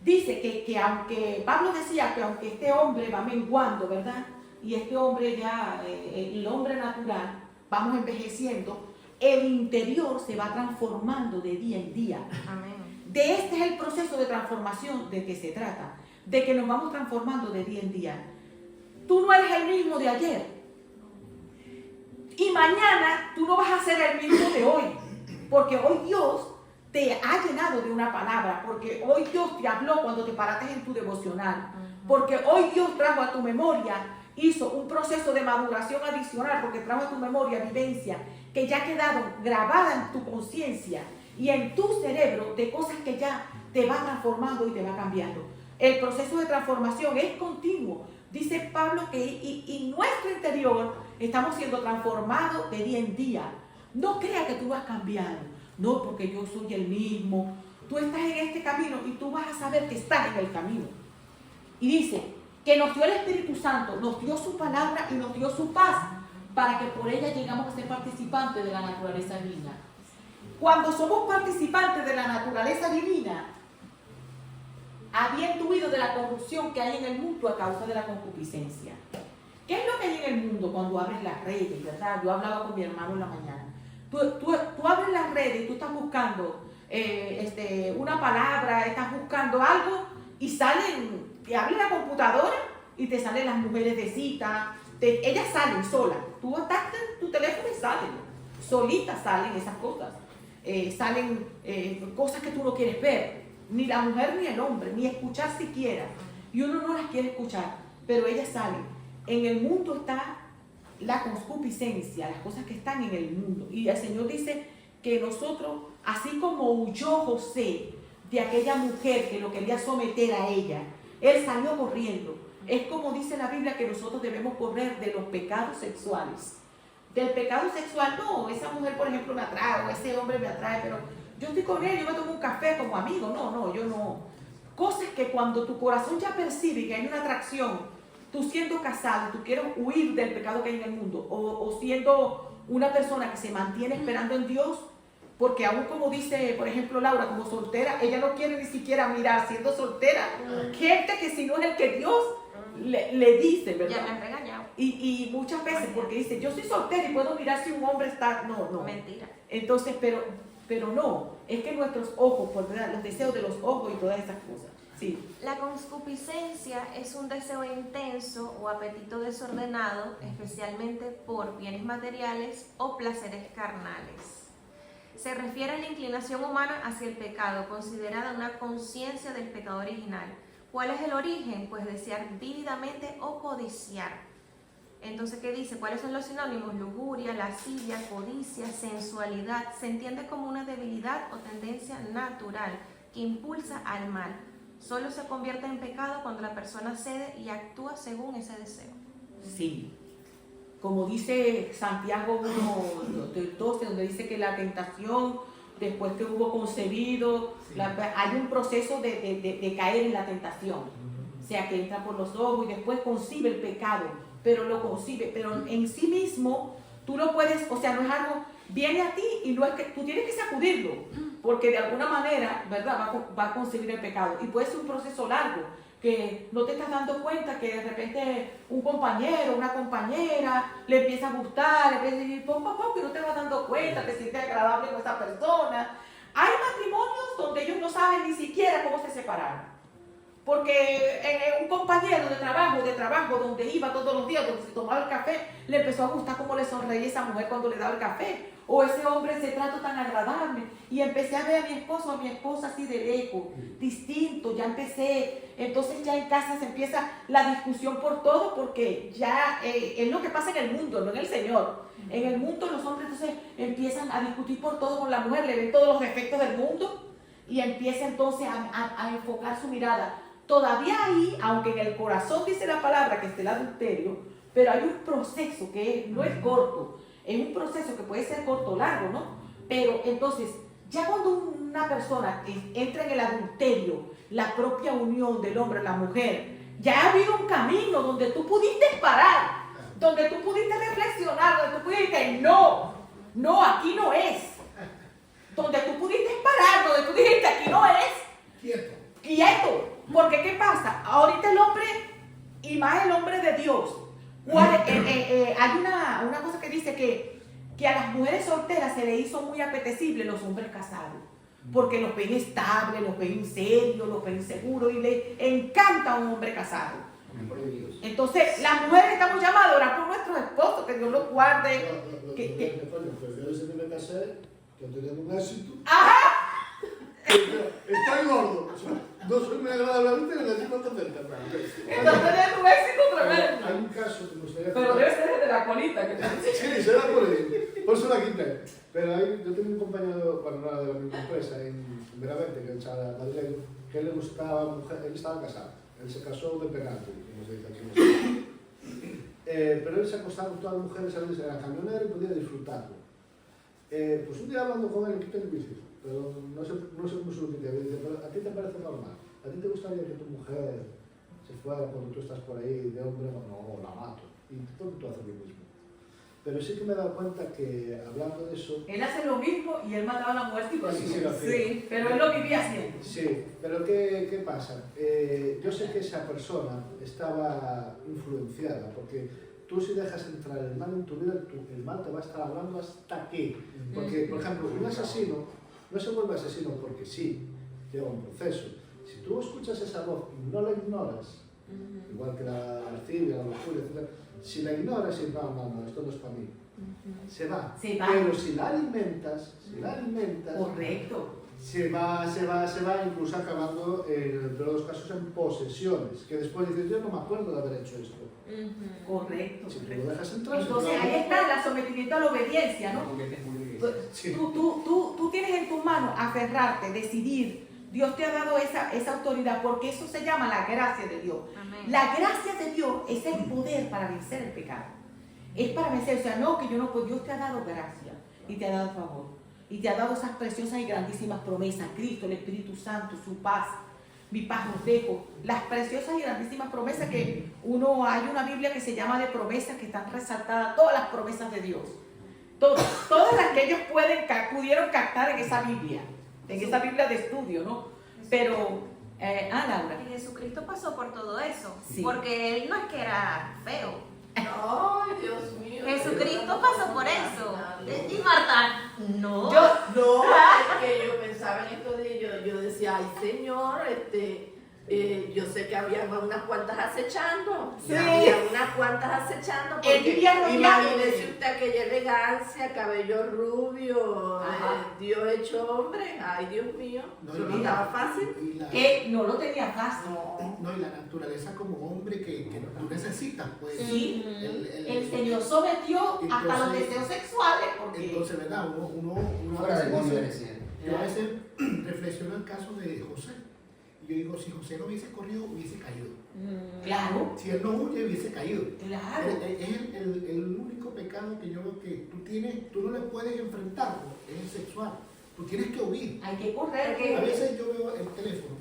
[SPEAKER 1] dice que aunque Pablo decía que aunque este hombre va menguando, ¿verdad? Y este hombre ya, el hombre natural, vamos envejeciendo, el interior se va transformando de día en día.
[SPEAKER 2] Amén.
[SPEAKER 1] De este es el proceso de transformación de que se trata, de que nos vamos transformando de día en día. tú no eres el mismo de ayer. Y mañana tú no vas a ser el mismo de hoy. Porque hoy Dios te ha llenado de una palabra. Porque hoy Dios te habló cuando te paraste en tu devocional. Porque hoy Dios trajo a tu memoria, hizo un proceso de maduración adicional, porque trajo a tu memoria vivencia que ya quedaron grabadas en tu conciencia y en tu cerebro de cosas que ya te va transformando y te va cambiando. El proceso de transformación es continuo. Dice Pablo que y nuestro interior estamos siendo transformados de día en día. No creas que tú vas cambiando. No, porque yo soy el mismo. Tú estás en este camino y tú vas a saber que estás en el camino. Y dice que nos dio el Espíritu Santo, nos dio su palabra y nos dio su paz para que por ella llegamos a ser participantes de la naturaleza divina. Cuando somos participantes de la naturaleza divina, habiendo huido de la corrupción que hay en el mundo a causa de la concupiscencia. ¿Qué es lo que hay en el mundo cuando abres las redes, verdad? Yo hablaba con mi hermano en la mañana. Tú abres las redes y tú estás buscando una palabra, estás buscando algo y salen, te abres la computadora y te salen las mujeres de cita, ellas salen solas. Tú estás en tu teléfono y salen, solitas salen esas cosas. Salen cosas que tú no quieres ver, ni la mujer ni el hombre, ni escuchar siquiera. Y uno no las quiere escuchar, pero ellas salen. En el mundo está la concupiscencia, las cosas que están en el mundo. Y el Señor dice que nosotros, así como huyó José de aquella mujer que lo quería someter a ella, él salió corriendo. Es como dice la Biblia que nosotros debemos correr de los pecados sexuales. Del pecado sexual, no, esa mujer por ejemplo me atrae, o ese hombre me atrae, pero yo estoy con él, yo me tomo un café como amigo, no, yo no. Cosas que cuando tu corazón ya percibe que hay una atracción, tú siendo casado, tú quieres huir del pecado que hay en el mundo, o siendo una persona que se mantiene esperando en Dios, porque aún como dice, por ejemplo, Laura, como soltera, ella no quiere ni siquiera mirar siendo soltera, gente que si no es el que Dios le dice, ¿verdad?
[SPEAKER 2] Ya me han regañado.
[SPEAKER 1] Y muchas veces, porque dice, yo soy soltera y puedo mirar si un hombre está, no.
[SPEAKER 2] Mentira.
[SPEAKER 1] Entonces, pero no, es que nuestros ojos, por verdad, los deseos de los ojos y todas esas cosas, sí.
[SPEAKER 2] La concupiscencia es un deseo intenso o apetito desordenado, especialmente por bienes materiales o placeres carnales. Se refiere a la inclinación humana hacia el pecado, considerada una conciencia del pecado original. ¿Cuál es el origen? Pues desear vívidamente o codiciar. Entonces, ¿qué dice? ¿Cuáles son los sinónimos? Lujuria, lascivia, codicia, sensualidad. Se entiende como una debilidad o tendencia natural que impulsa al mal. Solo se convierte en pecado cuando la persona cede y actúa según ese deseo.
[SPEAKER 1] Sí. Como dice Santiago 1:12, donde dice que la tentación, después que hubo concebido,
[SPEAKER 4] sí.
[SPEAKER 1] Hay un proceso de caer en la tentación. O sea, que entra por los ojos y después concibe el pecado, pero lo concibe, pero en sí mismo tú lo puedes, o sea, no es algo, viene a ti y no es que tú tienes que sacudirlo, porque de alguna manera, ¿verdad? Va a concebir el pecado y puede ser un proceso largo, que no te estás dando cuenta que de repente un compañero, una compañera le empieza a gustar, le empieza a decir poco a poco y no te vas dando cuenta, te sientes agradable con esa persona. Hay matrimonios donde ellos no saben ni siquiera cómo se separaron, porque un compañero de trabajo donde iba todos los días, donde se tomaba el café, le empezó a gustar cómo le sonreía esa mujer cuando le daba el café, o ese hombre, ese trato tan agradable, y empecé a ver a mi esposo, a mi esposa así de lejos, distinto, ya empecé, entonces ya en casa se empieza la discusión por todo, porque ya es lo que pasa en el mundo, no en el Señor. En el mundo los hombres entonces empiezan a discutir por todo con la mujer, le ven todos los defectos del mundo, y empieza entonces a enfocar su mirada. Todavía ahí, aunque en el corazón dice la palabra que es el adulterio, pero hay un proceso que no es corto, es un proceso que puede ser corto o largo, ¿no? Pero entonces, ya cuando una persona entra en el adulterio, la propia unión del hombre y la mujer, ya ha habido un camino donde tú pudiste parar, donde tú pudiste reflexionar, donde tú pudiste, no, aquí no es. Donde tú pudiste parar, donde tú dijiste, aquí no es. Quieto. Porque ¿qué pasa? Ahorita el hombre, y más el hombre de Dios, hay una cosa que dice que a las mujeres solteras se le hizo muy apetecible los hombres casados, porque los ven estables, los ven serios, los ven seguros y les encanta un hombre casado.
[SPEAKER 6] También prohibidos.
[SPEAKER 1] Entonces, las mujeres estamos llamadas a orar por nuestros esposos, que Dios los guarde.
[SPEAKER 3] Pues yo desde que me casé, que he tenido un éxito.
[SPEAKER 1] ¡Ajá!
[SPEAKER 3] Está gordo. O sea, no soy muy agradable, pero le digo cerca.
[SPEAKER 1] Estás teniendo un éxito tremendo.
[SPEAKER 3] Hay un caso que me gustaría...
[SPEAKER 1] Pero debe ser desde la colita. Que
[SPEAKER 3] Sí, será por ahí. Por eso la quité. Pero yo tenía un compañero, bueno, no era de la misma empresa, en Veravente, que era madrileño, que él le gustaba mujer, él estaba casado. Él se casó de pegante, como se dice aquí. Pero él se acostaba con todas las mujeres, a veces era camionero y podía disfrutarlo. Pues un día hablando con él, quité el vicio, pero no sé cómo se lo quité. Me dice, pero ¿a ti te parece normal? ¿A ti te gustaría que tu mujer se fuera cuando tú estás por ahí de hombre? No, la mato. Y todo tú haces lo mismo. Pero sí que me he dado cuenta que, hablando de eso...
[SPEAKER 1] él hace lo mismo y él mataba a la muerte igual.
[SPEAKER 3] Sí,
[SPEAKER 1] pero él lo vivía haciendo.
[SPEAKER 3] Sí, pero ¿qué pasa? Yo sé que esa persona estaba influenciada, porque tú si dejas entrar el mal en tu vida, el mal te va a estar hablando hasta aquí. Porque, por ejemplo, un asesino no se vuelve asesino porque sí, lleva un proceso. Si tú escuchas esa voz y no la ignoras, igual que la lascivia, la lujuria, etc., si la ignoras y no, esto no es para mí, se va. Pero si la alimentas,
[SPEAKER 1] Correcto.
[SPEAKER 3] se va incluso acabando, en el peor de los casos, en posesiones, que después dices, yo no me acuerdo de haber hecho esto.
[SPEAKER 1] Correcto.
[SPEAKER 3] Si tú lo dejas entrar,
[SPEAKER 1] Entonces ahí está el sometimiento a la obediencia, ¿no?
[SPEAKER 3] sí.
[SPEAKER 1] Tú tienes en tus manos aferrarte, decidir. Dios te ha dado esa autoridad porque eso se llama la gracia de Dios.
[SPEAKER 2] Amén.
[SPEAKER 1] La gracia de Dios es el poder para vencer el pecado. Es para vencer, o sea, no que yo no puedo. Dios te ha dado gracia y te ha dado favor. Y te ha dado esas preciosas y grandísimas promesas. Cristo, el Espíritu Santo, su paz. Mi paz os dejo. Las preciosas y grandísimas promesas que hay una Biblia que se llama de promesas que están resaltadas, todas las promesas de Dios. Todas las que ellos pudieron captar en esa Biblia de estudio, ¿no? Pero, Laura.
[SPEAKER 2] Y Jesucristo pasó por todo eso,
[SPEAKER 1] Sí.
[SPEAKER 2] porque él no es que era feo.
[SPEAKER 7] Ay, Dios mío.
[SPEAKER 2] Jesucristo pasó por eso. Y Marta, no.
[SPEAKER 7] No, es que yo pensaba en estos días, yo decía, ay Señor, yo sé que había unas cuantas acechando.
[SPEAKER 1] Sí.
[SPEAKER 7] Había unas cuantas acechando.
[SPEAKER 1] Él vivía rodeado.
[SPEAKER 7] Imagínese usted aquella elegancia, cabello rubio, Dios hecho hombre. Ay, Dios mío,
[SPEAKER 4] No,
[SPEAKER 7] eso no estaba fácil.
[SPEAKER 1] Que no lo tenía fácil.
[SPEAKER 4] No, y la naturaleza como hombre que tú necesitas, pues.
[SPEAKER 1] Sí.
[SPEAKER 4] El
[SPEAKER 1] El Señor sometió hasta los
[SPEAKER 4] Entonces-
[SPEAKER 1] deseos sexuales. Porque
[SPEAKER 4] Entonces, ¿verdad? Uno
[SPEAKER 6] Fuera
[SPEAKER 4] a
[SPEAKER 6] del
[SPEAKER 4] veces
[SPEAKER 6] mundo
[SPEAKER 4] dice-
[SPEAKER 6] decía.
[SPEAKER 4] yo a veces reflexiono el caso de José. Y yo digo, si José no hubiese corrido, hubiese caído.
[SPEAKER 1] Claro,
[SPEAKER 4] Si él no huye, hubiese caído.
[SPEAKER 1] claro.
[SPEAKER 4] Es el único pecado que yo veo que tú no le puedes enfrentar, es el sexual. Tú tienes que huir.
[SPEAKER 1] Hay que correr.
[SPEAKER 4] A veces yo veo el teléfono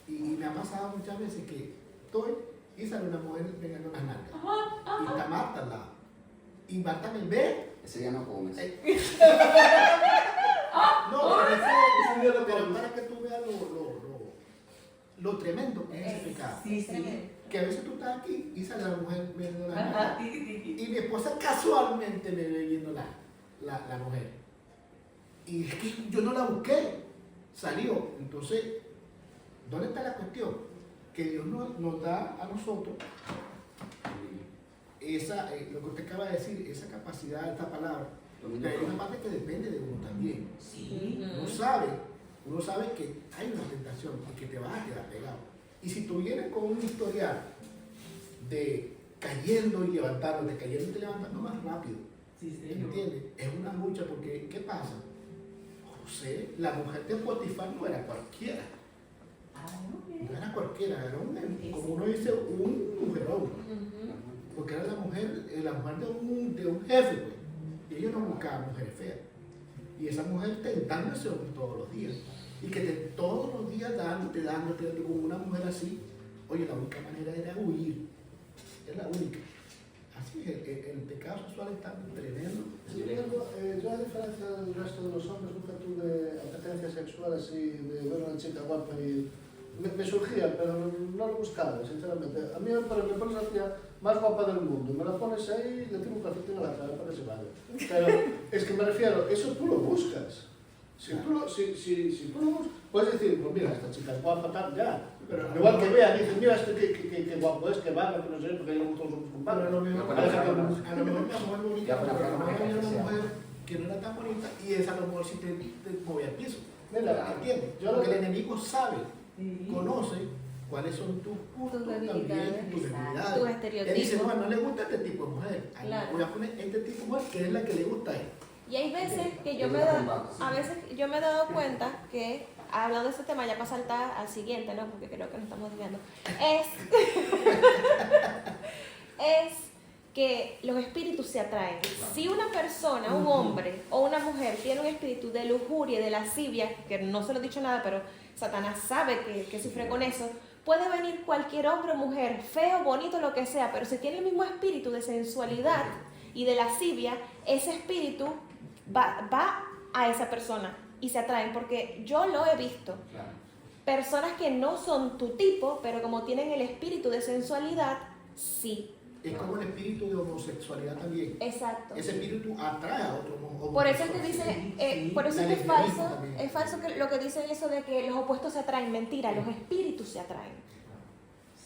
[SPEAKER 4] y me ha pasado muchas veces que estoy y sale una mujer pegando las nalgas. Y está Marta al lado. Y Marta me ve.
[SPEAKER 6] Ese día no comes.
[SPEAKER 4] No, pero para que tú veas lo tremendo que es ese pecado.
[SPEAKER 1] Sí, sí.
[SPEAKER 4] Que a veces tú estás aquí y sale la mujer viendo las
[SPEAKER 1] Ajá,
[SPEAKER 4] nalgas.
[SPEAKER 1] tiki, tiki.
[SPEAKER 4] Y mi esposa casualmente me ve viendo la mujer. Y es que yo no la busqué, salió. Entonces, ¿dónde está la cuestión? Que Dios nos da a nosotros lo que usted acaba de decir, esa capacidad, esta palabra. Pero hay una parte que depende de uno también.
[SPEAKER 1] Sí.
[SPEAKER 4] Uno sabe que hay una tentación y que te vas a quedar pegado. Y si tú vienes con un historial de cayendo y levantándote, cayendo y te levantando más rápido,
[SPEAKER 1] Sí, señor.
[SPEAKER 4] ¿entiendes? Es una lucha porque, ¿qué pasa? José, la mujer de Potifar no era cualquiera. No era cualquiera, era como uno dice, un mujerón. Porque era la mujer de un jefe, pues. Y ellos no buscaban mujeres feas. Y esa mujer tentando a ese hombre todos los días. Y que todos los días dándote, con una mujer así. Oye, la única manera era huir. Es la única. Así es, el pecado sexual es tan tremendo.
[SPEAKER 3] Sin embargo, yo a diferencia del resto de los hombres, nunca tuve apetencia sexual así de ver a una chica guapa y me surgía, pero no lo buscaba, sinceramente. A mí me pones la tía más guapa del mundo, me la pones ahí y le tiro un calcetín a la cara para que se vaya. Pero es que me refiero, eso tú lo buscas. Si tú no puedes decir, pues mira, esta chica es guapa, tal, ya. Pero igual que vean, dicen, mira, este que guapo es, que va, que no sé, porque todos somos
[SPEAKER 4] Pero
[SPEAKER 3] compadres.
[SPEAKER 4] a lo mejor la mujer bonita,
[SPEAKER 6] Ya, pero
[SPEAKER 4] pero a lo mejor
[SPEAKER 6] que
[SPEAKER 4] había una
[SPEAKER 6] sea.
[SPEAKER 4] mujer que no era tan bonita y esa a lo mejor sí te movía al piso.
[SPEAKER 3] Mira,
[SPEAKER 4] ¿Entiendes?
[SPEAKER 3] yo
[SPEAKER 4] Porque
[SPEAKER 3] lo
[SPEAKER 4] el enemigo sabe,
[SPEAKER 1] Sí.
[SPEAKER 4] conoce cuáles son tus puntos,
[SPEAKER 2] Tus
[SPEAKER 4] también
[SPEAKER 2] debilidades,
[SPEAKER 4] tus debilidades.
[SPEAKER 2] tus
[SPEAKER 4] Él
[SPEAKER 2] estereotipos.
[SPEAKER 4] dice, no, no le gusta este tipo de mujer.
[SPEAKER 2] Claro.
[SPEAKER 4] Voy a poner este tipo de mujer que es la que le gusta a él.
[SPEAKER 2] Y hay veces que yo
[SPEAKER 6] Es
[SPEAKER 2] me
[SPEAKER 6] la
[SPEAKER 2] he
[SPEAKER 6] combate, sí.
[SPEAKER 2] a veces yo me he dado cuenta que, hablando de ese tema, ya para saltar al siguiente, ¿no? Porque creo que nos estamos desviando. Es que los espíritus se atraen. Si una persona, un hombre o una mujer tiene un espíritu de lujuria y de lascivia, que no se lo he dicho nada, pero Satanás sabe que sufre con eso, puede venir cualquier hombre o mujer, feo, bonito, lo que sea, pero si tiene el mismo espíritu de sensualidad y de lascivia, ese espíritu va a esa persona y se atraen, porque yo lo he visto.
[SPEAKER 6] Claro.
[SPEAKER 2] Personas que no son tu tipo, pero como tienen el espíritu de sensualidad, sí.
[SPEAKER 4] Es como el espíritu de homosexualidad también.
[SPEAKER 2] Exacto.
[SPEAKER 4] Ese espíritu atrae a otro homosexual.
[SPEAKER 2] Por eso es que dice,
[SPEAKER 1] Sí,
[SPEAKER 2] por eso es
[SPEAKER 4] la
[SPEAKER 2] que
[SPEAKER 4] lesbianismo también.
[SPEAKER 2] es falso que lo que dicen eso de que los opuestos se atraen. Mentira, los espíritus se atraen.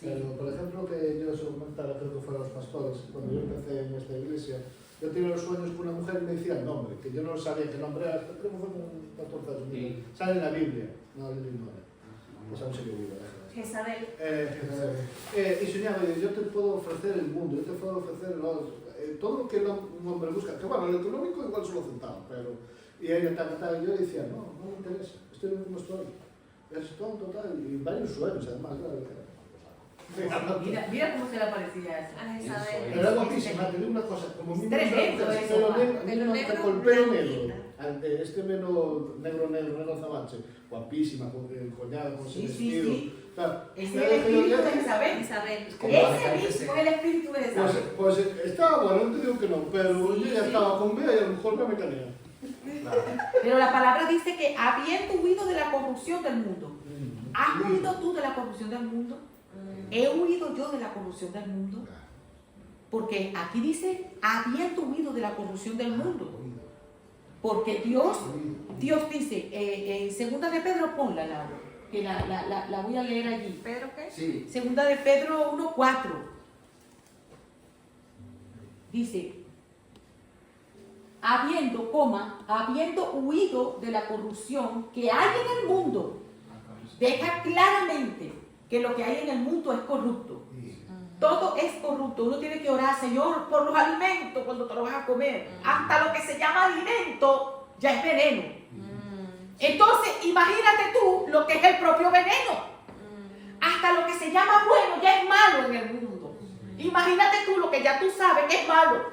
[SPEAKER 3] Pero, por ejemplo, que yo se lo comentaba, creo que fueron los pastores, cuando yo empecé en esta iglesia, yo tenía los sueños con una mujer y me decía el nombre, que yo no sabía qué nombre era, creo que fue un 14 años.
[SPEAKER 6] Sí.
[SPEAKER 3] Sale en la Biblia, no el ignora. Pues aún se lo digo.
[SPEAKER 2] Jezabel.
[SPEAKER 3] Y soñaba, yo te puedo ofrecer el mundo, yo te puedo ofrecer todo lo que un hombre busca, que bueno, el económico igual solo centavo, pero... Y ella tal, y yo decía, no me interesa, estoy en el mismo estoy. Es tonto, tal, y varios sueños además, claro.
[SPEAKER 1] Mira cómo se le parecía eso.
[SPEAKER 2] A Jezabel.
[SPEAKER 3] Pero era guapísima, te digo una cosa, como mi
[SPEAKER 1] Tremendo eso,
[SPEAKER 3] con pelo negro, este negro zabache, guapísima, con collar, con ese
[SPEAKER 1] Sí, sí,
[SPEAKER 3] vestido.
[SPEAKER 1] sí.
[SPEAKER 3] Claro,
[SPEAKER 1] Es
[SPEAKER 3] me
[SPEAKER 1] el espíritu
[SPEAKER 3] dejé-
[SPEAKER 1] de Isabel.
[SPEAKER 2] Isabel.
[SPEAKER 1] Ese mismo es el espíritu de
[SPEAKER 3] Pues,
[SPEAKER 1] Isabel.
[SPEAKER 3] pues estaba bueno, no te digo que no, pero
[SPEAKER 1] Sí,
[SPEAKER 3] yo ya
[SPEAKER 1] sí.
[SPEAKER 3] estaba con Bea y a lo mejor me canea.
[SPEAKER 1] Pero la palabra dice que habiendo huido de la corrupción del mundo. ¿Has huido tú de la corrupción del mundo? ¿He huido yo de la corrupción del mundo? Porque aquí dice, habiendo huido de la corrupción del mundo. Porque Dios dice, en segunda de Pedro, ponla, Laura, que la voy a leer allí.
[SPEAKER 2] ¿Pedro qué?
[SPEAKER 6] Sí.
[SPEAKER 1] Segunda de Pedro 1:4. Dice, habiendo huido de la corrupción que hay en el mundo, deja claramente que lo que hay en el mundo es corrupto. Todo es corrupto. Uno tiene que orar, Señor, por los alimentos cuando te los vas a comer. Hasta lo que se llama alimento ya es veneno. Entonces, imagínate tú lo que es el propio veneno. Hasta lo que se llama bueno ya es malo en el mundo. Imagínate tú lo que ya tú sabes que es malo.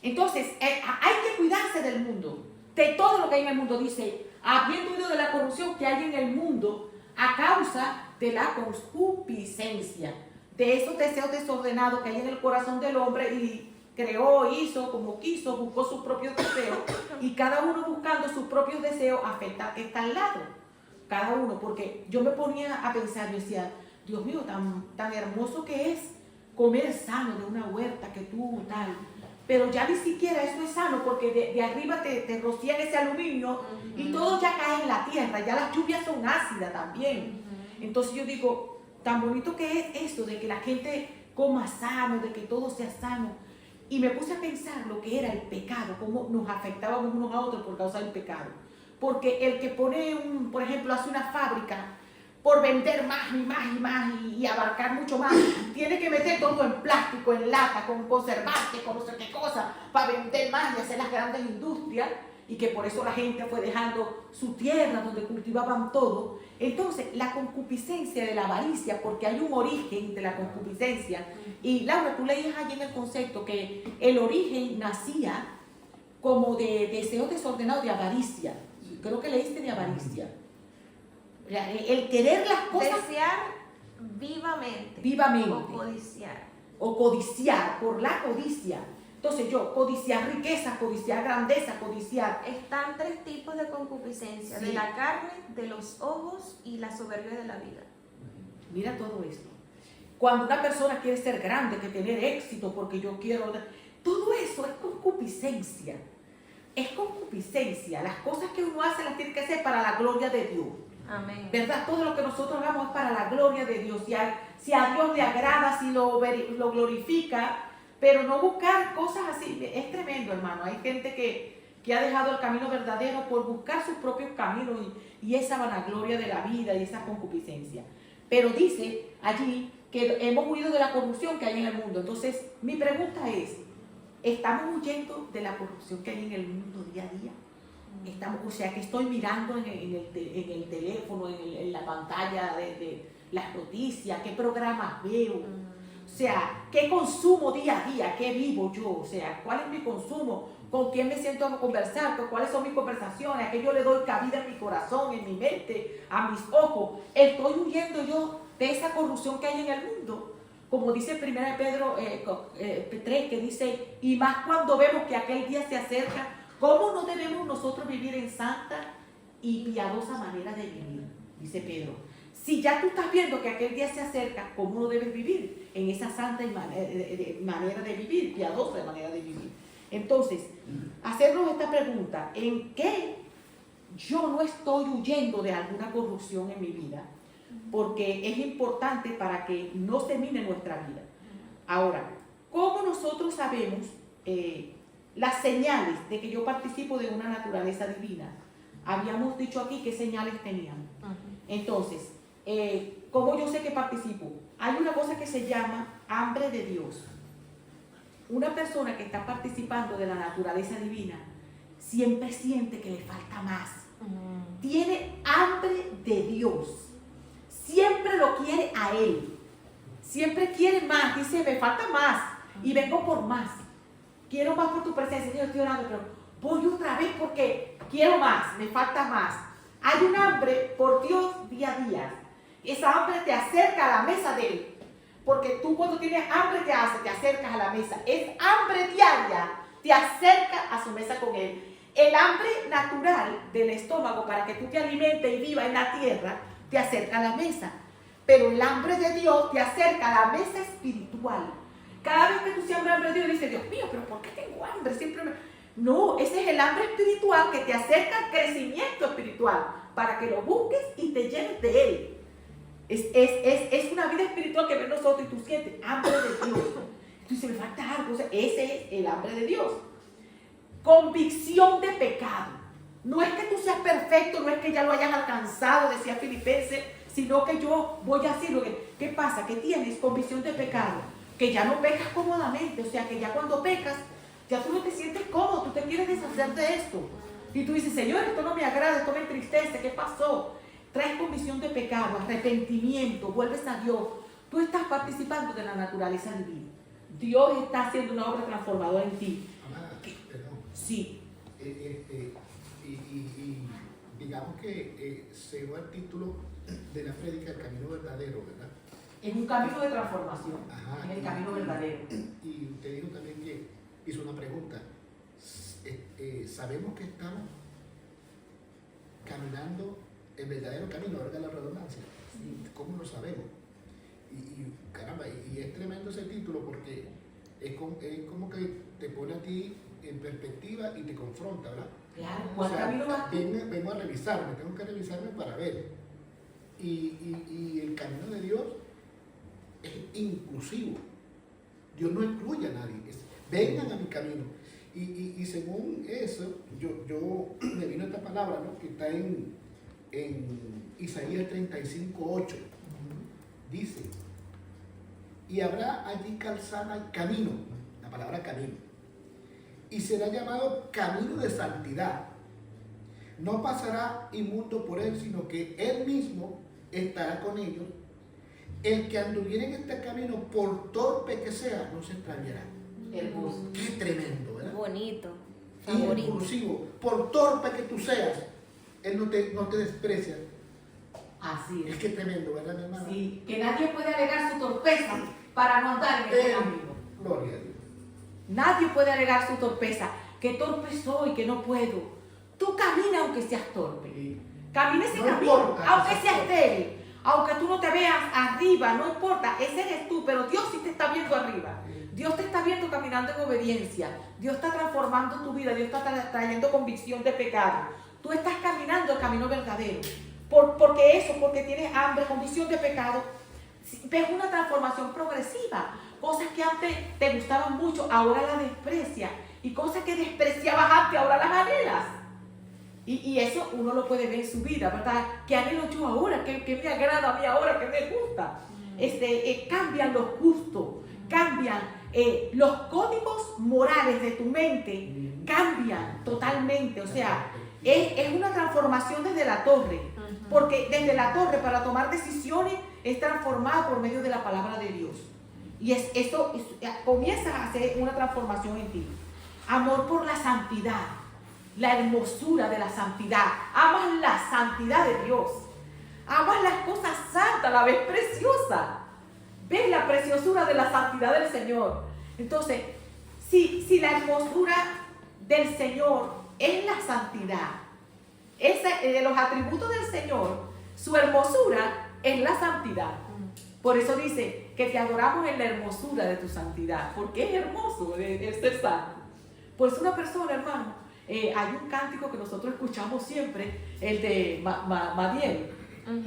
[SPEAKER 1] Entonces, hay que cuidarse del mundo, de todo lo que hay en el mundo. Dice, habiendo huido de la corrupción que hay en el mundo a causa de la concupiscencia, de esos deseos desordenados que hay en el corazón del hombre, y creó, hizo como quiso, buscó sus propios deseos, y cada uno buscando sus propios deseos afecta que está al lado, cada uno, porque yo me ponía a pensar, yo decía, Dios mío, tan hermoso que es comer sano de una huerta que tú tal, pero ya ni siquiera eso es sano, porque de arriba te rocían ese aluminio y todo ya cae en la tierra, ya las lluvias son ácidas también. Entonces yo digo, tan bonito que es eso de que la gente coma sano, de que todo sea sano. Y me puse a pensar lo que era el pecado, cómo nos afectábamos unos a otros por causa del pecado. Porque el que pone por ejemplo, hace una fábrica por vender más y más y más y abarcar mucho más, tiene que meter todo en plástico, en lata, con conservante, con no sé qué cosa, para vender más y hacer las grandes industrias, y que por eso la gente fue dejando su tierra donde cultivaban todo. Entonces, la concupiscencia de la avaricia, porque hay un origen de la concupiscencia, y Laura, tú leías allí en el concepto que el origen nacía como de deseos desordenados, de avaricia. Creo que leíste de avaricia. El querer las cosas
[SPEAKER 2] Desear vivamente.
[SPEAKER 1] vivamente.
[SPEAKER 2] O codiciar.
[SPEAKER 1] O codiciar, por la codicia. Entonces yo, codiciar riqueza, codiciar grandeza, codiciar.
[SPEAKER 2] Están tres tipos de concupiscencia,
[SPEAKER 1] Sí.
[SPEAKER 2] de la carne, de los ojos y la soberbia de la vida.
[SPEAKER 1] Mira todo esto. Cuando una persona quiere ser grande, que tener éxito, porque yo quiero... Todo eso es concupiscencia. Es concupiscencia. Las cosas que uno hace hace las tiene que hacer para la gloria de Dios.
[SPEAKER 2] Amén.
[SPEAKER 1] ¿Verdad? Todo lo que nosotros hagamos es para la gloria de Dios. Si a Dios le agrada, si lo glorifica, pero no buscar cosas así. Es tremendo, hermano. Hay gente que ha dejado el camino verdadero por buscar sus propios caminos y esa vanagloria de la vida y esa concupiscencia. Pero dice allí que hemos huido de la corrupción que hay en el mundo. Entonces, mi pregunta es, ¿estamos huyendo de la corrupción que hay en el mundo día a día? O sea, que estoy mirando en el teléfono, en la pantalla de las noticias, qué programas veo, o sea, qué consumo día a día, qué vivo yo, o sea, cuál es mi consumo, con quién me siento a conversar, cuáles son mis conversaciones, a qué yo le doy cabida en mi corazón, en mi mente, a mis ojos. Estoy huyendo yo de esa corrupción que hay en el mundo. Como dice 1 Pedro 3, que dice, y más cuando vemos que aquel día se acerca, ¿cómo no debemos nosotros vivir en santa y piadosa manera de vivir? Dice Pedro. Si ya tú estás viendo que aquel día se acerca, ¿cómo no debes vivir en esa santa manera de vivir, piadosa manera de vivir? Entonces, hacernos esta pregunta, ¿en qué yo no estoy huyendo de alguna corrupción en mi vida? Porque es importante para que no se mine nuestra vida. Ahora, ¿cómo nosotros sabemos las señales de que yo participo de una naturaleza divina? Habíamos dicho aquí qué señales teníamos. Entonces, ¿cómo yo sé que participo? Hay una cosa que se llama hambre de Dios. Una persona que está participando de la naturaleza divina siempre siente que le falta más. Tiene hambre de Dios. Siempre lo quiere a Él. Siempre quiere más. Dice, me falta más. Y vengo por más. Quiero más por tu presencia. Señor, estoy orando, pero voy otra vez porque quiero más. Me falta más. Hay un hambre por Dios día a día. Esa hambre te acerca a la mesa de Él. Porque tú cuando tienes hambre, ¿qué haces? Te acercas a la mesa. Es hambre diaria. Te acerca a su mesa con Él. El hambre natural del estómago para que tú te alimentes y vivas en la tierra, te acerca a la mesa. Pero el hambre de Dios te acerca a la mesa espiritual. Cada vez que tú siembras hambre de Dios, dices, Dios mío, pero ¿por qué tengo hambre? No, ese es el hambre espiritual que te acerca al crecimiento espiritual para que lo busques y te llenes de Él. Es una vida espiritual que ven nosotros y tú sientes hambre de Dios. Tú dices, me falta algo. O sea, ese es el hambre de Dios. Convicción de pecado. No es que tú seas perfecto, no es que ya lo hayas alcanzado, decía Filipenses, sino que yo voy a decirlo. ¿Qué pasa? Que tienes convicción de pecado, que ya no pecas cómodamente, o sea, que ya cuando pecas, ya tú no te sientes cómodo, tú te quieres deshacer de esto. Y tú dices, Señor, esto no me agrada, esto me entristece, ¿qué pasó? Traes convicción de pecado, arrepentimiento, vuelves a Dios. Tú estás participando de la naturaleza divina. Dios está haciendo una obra transformadora en ti.
[SPEAKER 4] Amada, perdón.
[SPEAKER 1] Sí.
[SPEAKER 4] Y digamos que según el título de la prédica, el camino verdadero, ¿verdad?
[SPEAKER 1] En un camino de transformación.
[SPEAKER 4] Ajá,
[SPEAKER 1] en el camino verdadero.
[SPEAKER 4] Y usted dijo también que hizo una pregunta. Sabemos que estamos caminando el verdadero camino, valga la redundancia. ¿Cómo lo sabemos? Y caramba, y es tremendo ese título porque es como que te pone a ti en perspectiva y te confronta, ¿verdad?
[SPEAKER 1] Claro,
[SPEAKER 4] O
[SPEAKER 1] ¿cuál
[SPEAKER 4] sea,
[SPEAKER 1] camino vas tú?
[SPEAKER 4] vengo a revisarme, tengo que revisarme para ver. Y el camino de Dios es inclusivo. Dios no excluye a nadie. Vengan a mi camino. Y según eso, yo me vino esta palabra, ¿no? Que está en Isaías 35:8. Dice, y habrá allí calzada y camino, la palabra camino, y será llamado camino de santidad. No pasará inmundo por él, sino que él mismo estará con ellos. El que anduviera en este camino, por torpe que sea, no se extraviará.
[SPEAKER 1] Hermoso.
[SPEAKER 4] Qué tremendo, ¿verdad?
[SPEAKER 2] Bonito. Favorito.
[SPEAKER 4] Impulsivo, por torpe que tú seas, él no te desprecia.
[SPEAKER 1] Así
[SPEAKER 4] Es
[SPEAKER 1] es.
[SPEAKER 4] que tremendo, ¿verdad, mi hermana?
[SPEAKER 1] Sí, que nadie puede alegar su torpeza para no andar en este camino.
[SPEAKER 4] Gloria a Dios.
[SPEAKER 1] Nadie puede alegar su torpeza. Que torpe soy, que no puedo. Tú camina aunque seas torpe. Camina ese
[SPEAKER 4] No
[SPEAKER 1] camino,
[SPEAKER 4] importa,
[SPEAKER 1] aunque
[SPEAKER 4] no
[SPEAKER 1] seas
[SPEAKER 4] importa.
[SPEAKER 1] débil. Aunque tú no te veas arriba, no importa. Ese eres tú, pero Dios sí te está viendo arriba. Dios te está viendo caminando en obediencia. Dios está transformando tu vida. Dios está trayendo convicción de pecado. Tú estás caminando camino verdadero. Porque tienes hambre, condición de pecado, ves una transformación progresiva. Cosas que antes te gustaban mucho, ahora las desprecias. Y cosas que despreciabas antes, ahora las anhelas. Y eso uno lo puede ver en su vida, ¿verdad? ¿Qué anhelo yo ahora? ¿Qué me agrada a mí ahora? ¿Qué me gusta? Cambian los gustos, cambian los códigos morales de tu mente, cambian totalmente. O sea, es una transformación desde la torre. Porque desde la torre, para tomar decisiones, es transformada por medio de la palabra de Dios. Y esto comienza a hacer una transformación en ti. Amor por la santidad, la hermosura de la santidad. Amas la santidad de Dios. Amas las cosas santas, la ves preciosa. Ves la preciosura de la santidad del Señor. Entonces, si la hermosura del Señor es la santidad, de los atributos del Señor, su hermosura es la santidad. Por eso dice que te adoramos en la hermosura de tu santidad, porque es hermoso el ser santo. Por eso una persona, hermano, hay un cántico que nosotros escuchamos siempre, el de Madiel,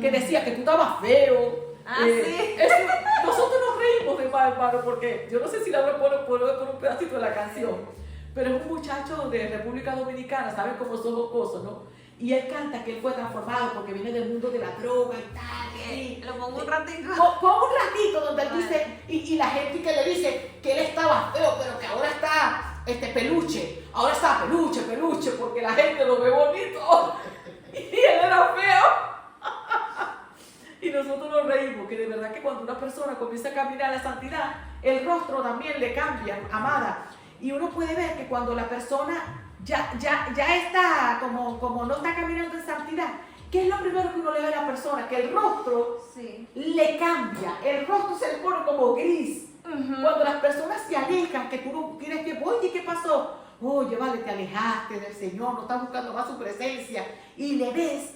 [SPEAKER 1] que decía que tú estabas feo.
[SPEAKER 2] Sí.
[SPEAKER 1] Nosotros nos reímos de más, hermano, porque yo no sé si la voy a poner por un pedacito de la canción, pero es un muchacho de República Dominicana, ¿saben cómo son jocosos, no? Y él canta que él fue transformado porque viene del mundo de la droga y tal.
[SPEAKER 2] Lo pongo un ratito.
[SPEAKER 1] Pon un ratito donde él dice, y la gente que le dice que él estaba feo, pero que ahora está peluche. Ahora está peluche, porque la gente lo ve bonito. Y él era feo. Y nosotros nos reímos, que de verdad que cuando una persona comienza a caminar a la santidad, el rostro también le cambia, amada. Y uno puede ver que cuando la persona ya está como no está caminando en santidad, ¿qué es lo primero que uno le ve a la persona? Que el rostro le cambia, el rostro se le pone como gris. Cuando las personas se alejan, que tú no tienes tiempo, oye, ¿qué pasó? Oye, vale, te alejaste del Señor, no estás buscando más su presencia, y le ves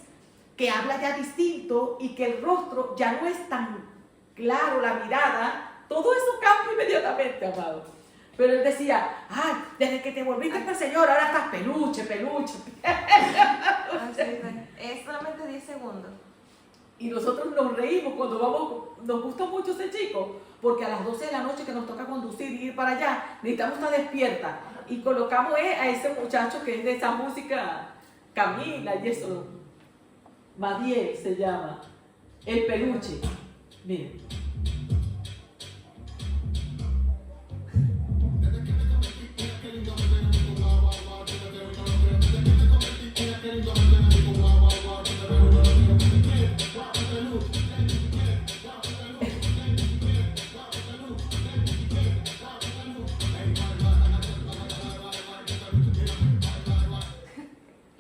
[SPEAKER 1] que habla ya distinto y que el rostro ya no es tan claro, la mirada, todo eso cambia inmediatamente, amado. Pero él decía, desde que te volviste al Señor, ahora estás peluche.
[SPEAKER 2] Es solamente 10 segundos.
[SPEAKER 1] Y nosotros nos reímos cuando vamos, nos gusta mucho ese chico, porque a las 12 de la noche que nos toca conducir y ir para allá, necesitamos estar despierta. Y colocamos a ese muchacho que es de esa música, Camila y eso, Madiel se llama, el peluche. Miren.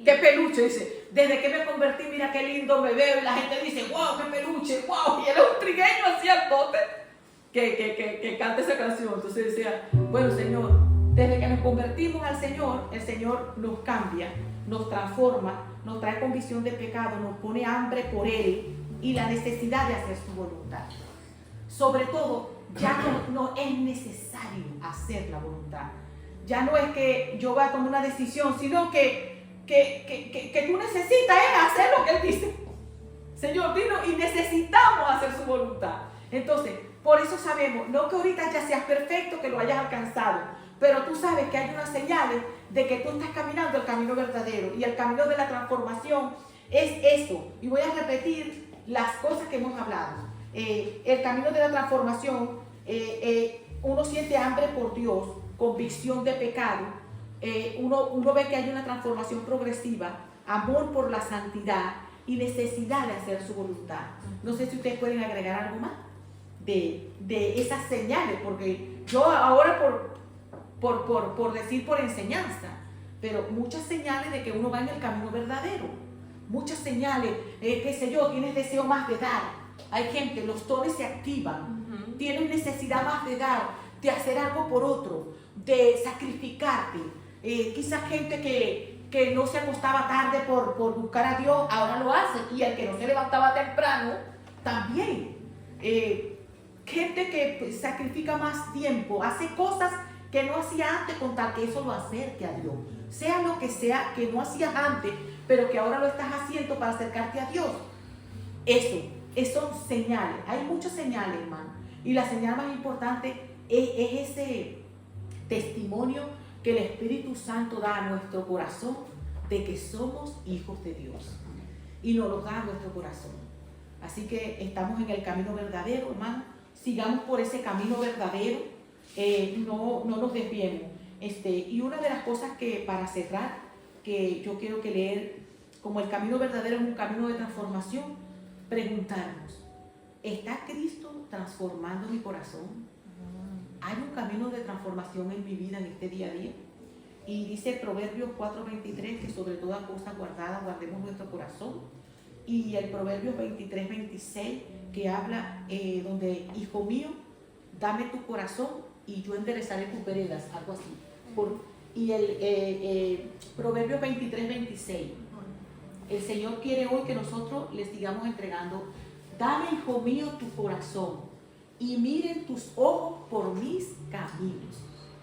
[SPEAKER 1] ¿Qué peluche? Dice, desde que me convertí, mira qué lindo me veo. Y la gente dice, wow, qué peluche, wow. Y él es un trigueño así al bote que canta esa canción. Entonces decía, bueno, Señor, desde que nos convertimos al Señor, el Señor nos cambia, nos transforma, nos trae convicción de pecado, nos pone hambre por Él y la necesidad de hacer su voluntad. Sobre todo, ya no es necesario hacer la voluntad. Ya no es que yo voy a tomar una decisión, sino que tú necesitas hacer lo que Él dice. Señor, vino y necesitamos hacer su voluntad. Entonces, por eso sabemos, no que ahorita ya seas perfecto, que lo hayas alcanzado, pero tú sabes que hay unas señales de que tú estás caminando el camino verdadero, y el camino de la transformación es eso. Y voy a repetir las cosas que hemos hablado. El camino de la transformación, uno siente hambre por Dios, convicción de pecado, uno ve que hay una transformación progresiva, amor por la santidad y necesidad de hacer su voluntad. No sé si ustedes pueden agregar algo más de esas señales, porque yo ahora por decir por enseñanza, pero muchas señales de que uno va en el camino verdadero, muchas señales, qué sé yo, tienes deseo más de dar. Hay gente, los dones se activan, tienes necesidad más de dar, de hacer algo por otro, de sacrificarte. Quizás gente que no se acostaba tarde por buscar a Dios, ahora lo hace, y el que no se levantaba temprano, también. Gente que sacrifica más tiempo, hace cosas que no hacía antes con tal que eso lo acerque a Dios. Sea lo que sea que no hacías antes, pero que ahora lo estás haciendo para acercarte a Dios. Eso son señales. Hay muchas señales, hermano. Y la señal más importante es ese testimonio que el Espíritu Santo da a nuestro corazón de que somos hijos de Dios. Y nos lo da a nuestro corazón. Así que estamos en el camino verdadero, hermano. Sigamos por ese camino verdadero. No nos desviemos. Y una de las cosas que, para cerrar, que yo quiero que leer, como el camino verdadero es un camino de transformación, preguntarnos, ¿está Cristo transformando mi corazón? ¿Hay un camino de transformación en mi vida en este día a día? Y dice Proverbios 4:23 que sobre toda cosa guardada guardemos nuestro corazón. Y el Proverbios 23:26 que habla donde, hijo mío, dame tu corazón y yo enderezaré tus veredas, algo así. Y el Proverbios 23:26, el Señor quiere hoy que nosotros le sigamos entregando, dame, hijo mío, tu corazón y miren tus ojos por mis caminos.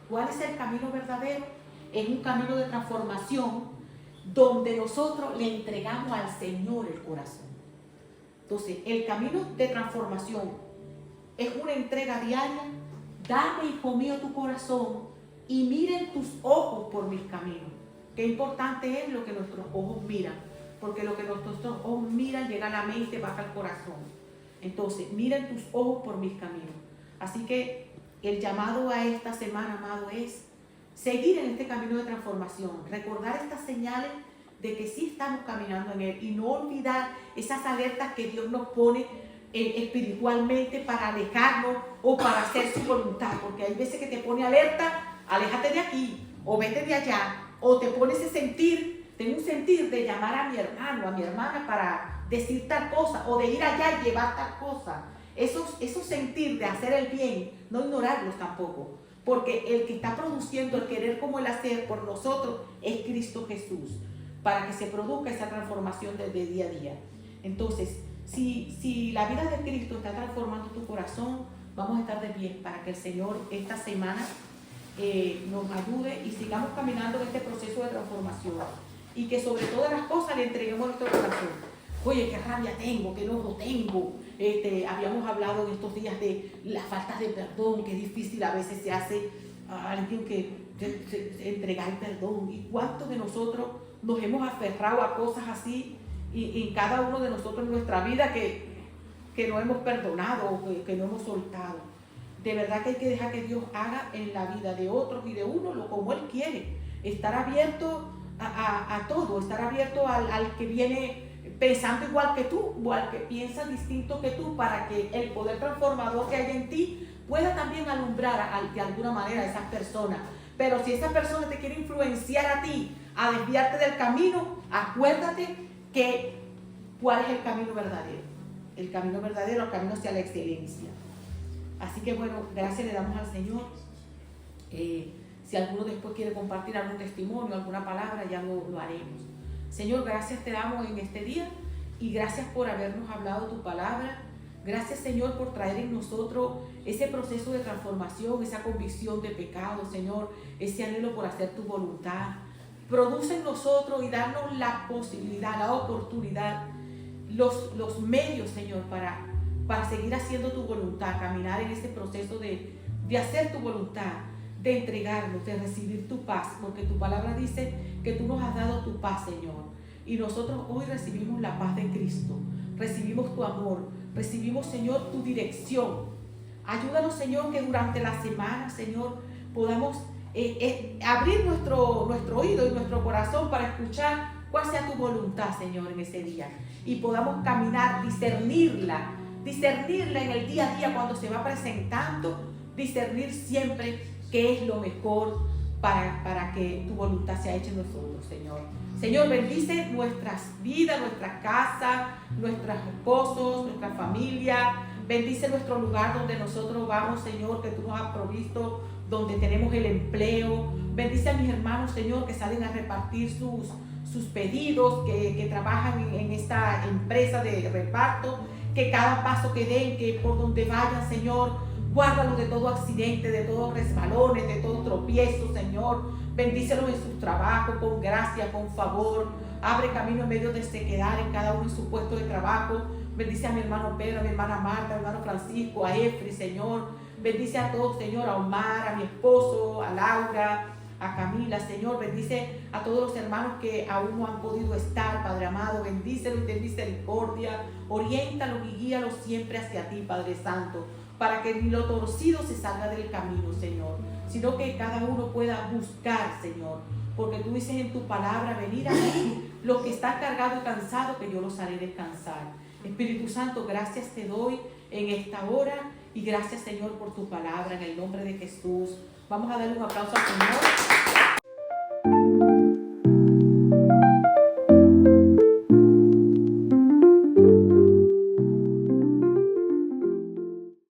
[SPEAKER 1] ¿Cuál es el camino verdadero? Es un camino de transformación donde nosotros le entregamos al Señor el corazón. Entonces, el camino de transformación es una entrega diaria. Dame, hijo mío, tu corazón y miren tus ojos por mis caminos. Qué importante es lo que nuestros ojos miran, porque lo que nuestros ojos miran llega a la mente, baja al corazón. Entonces, miren tus ojos por mis caminos. Así que el llamado a esta semana, amado, es seguir en este camino de transformación, recordar estas señales de que sí estamos caminando en él y no olvidar esas alertas que Dios nos pone espiritualmente para alejarnos o para hacer su voluntad, porque hay veces que te pone alerta, aléjate de aquí o vete de allá, o te pone ese sentir, tengo un sentir de llamar a mi hermano, a mi hermana para decir tal cosa, o de ir allá y llevar tal cosa. Esos sentir de hacer el bien, no ignorarlos tampoco, porque el que está produciendo el querer como el hacer por nosotros es Cristo Jesús, para que se produzca esa transformación desde día a día. Entonces, si la vida de Cristo está transformando tu corazón, vamos a estar de pie para que el Señor esta semana nos ayude y sigamos caminando en este proceso de transformación, y que sobre todas las cosas le entreguemos nuestro corazón. Oye, qué rabia tengo, qué enojo tengo. Habíamos hablado en estos días de las faltas de perdón, que difícil a veces se hace a alguien que entregar el perdón. ¿Y cuántos de nosotros nos hemos aferrado a cosas así y cada uno de nosotros en nuestra vida que no hemos perdonado o que no hemos soltado? De verdad que hay que dejar que Dios haga en la vida de otros y de uno lo como Él quiere. Estar abierto a todo, estar abierto al que viene pensando igual que tú o al que piensa distinto que tú, para que el poder transformador que hay en ti pueda también alumbrar de alguna manera a esas personas. Pero si esa persona te quiere influenciar a ti, a desviarte del camino, acuérdate que cuál es el camino verdadero. El camino verdadero, el camino hacia la excelencia. Así que bueno, gracias le damos al Señor. Si alguno después quiere compartir algún testimonio, alguna palabra, ya lo haremos. Señor, gracias te damos en este día y gracias por habernos hablado tu palabra. Gracias, Señor, por traer en nosotros ese proceso de transformación, esa convicción de pecado, Señor, ese anhelo por hacer tu voluntad. Produce en nosotros y darnos la posibilidad, la oportunidad, los medios, Señor, para seguir haciendo tu voluntad, caminar en ese proceso de hacer tu voluntad, de entregarnos, de recibir tu paz, porque tu palabra dice que tú nos has dado tu paz, Señor. Y nosotros hoy recibimos la paz de Cristo, recibimos tu amor, recibimos, Señor, tu dirección. Ayúdanos, Señor, que durante la semana, Señor, podamos abrir nuestro oído y nuestro corazón para escuchar cuál sea tu voluntad, Señor, en ese día. Y podamos caminar, discernirla en el día a día cuando se va presentando, discernir siempre qué es lo mejor para que tu voluntad sea hecha en nosotros, Señor. Señor, bendice nuestras vidas, nuestras casas, nuestros esposos, nuestra familia. Bendice nuestro lugar donde nosotros vamos, Señor, que tú nos has provisto, donde tenemos el empleo. Bendice a mis hermanos, Señor, que salen a repartir sus pedidos, que trabajan en esta empresa de reparto, que cada paso que den, que por donde vayan, Señor, guárdalos de todo accidente, de todos resbalones, de todo tropiezo, Señor. Bendícelos en sus trabajos con gracia, con favor. Abre camino en medio de sequedad en cada uno en su puesto de trabajo. Bendice a mi hermano Pedro, a mi hermana Marta, a mi hermano Francisco, a Efri, Señor. Bendice a todos, Señor, a Omar, a mi esposo, a Laura, a Camila, Señor. Bendice a todos los hermanos que aún no han podido estar, Padre amado. Bendícelos y ten misericordia. Oriéntalos y guíalos siempre hacia ti, Padre Santo, para que ni lo torcido se salga del camino, Señor, sino que cada uno pueda buscar, Señor, porque tú dices en tu palabra, venid a mí los que están cargados y cansados, que yo los haré descansar. Espíritu Santo, gracias te doy en esta hora y gracias, Señor, por tu palabra, en el nombre de Jesús. Vamos a darle un aplauso al Señor.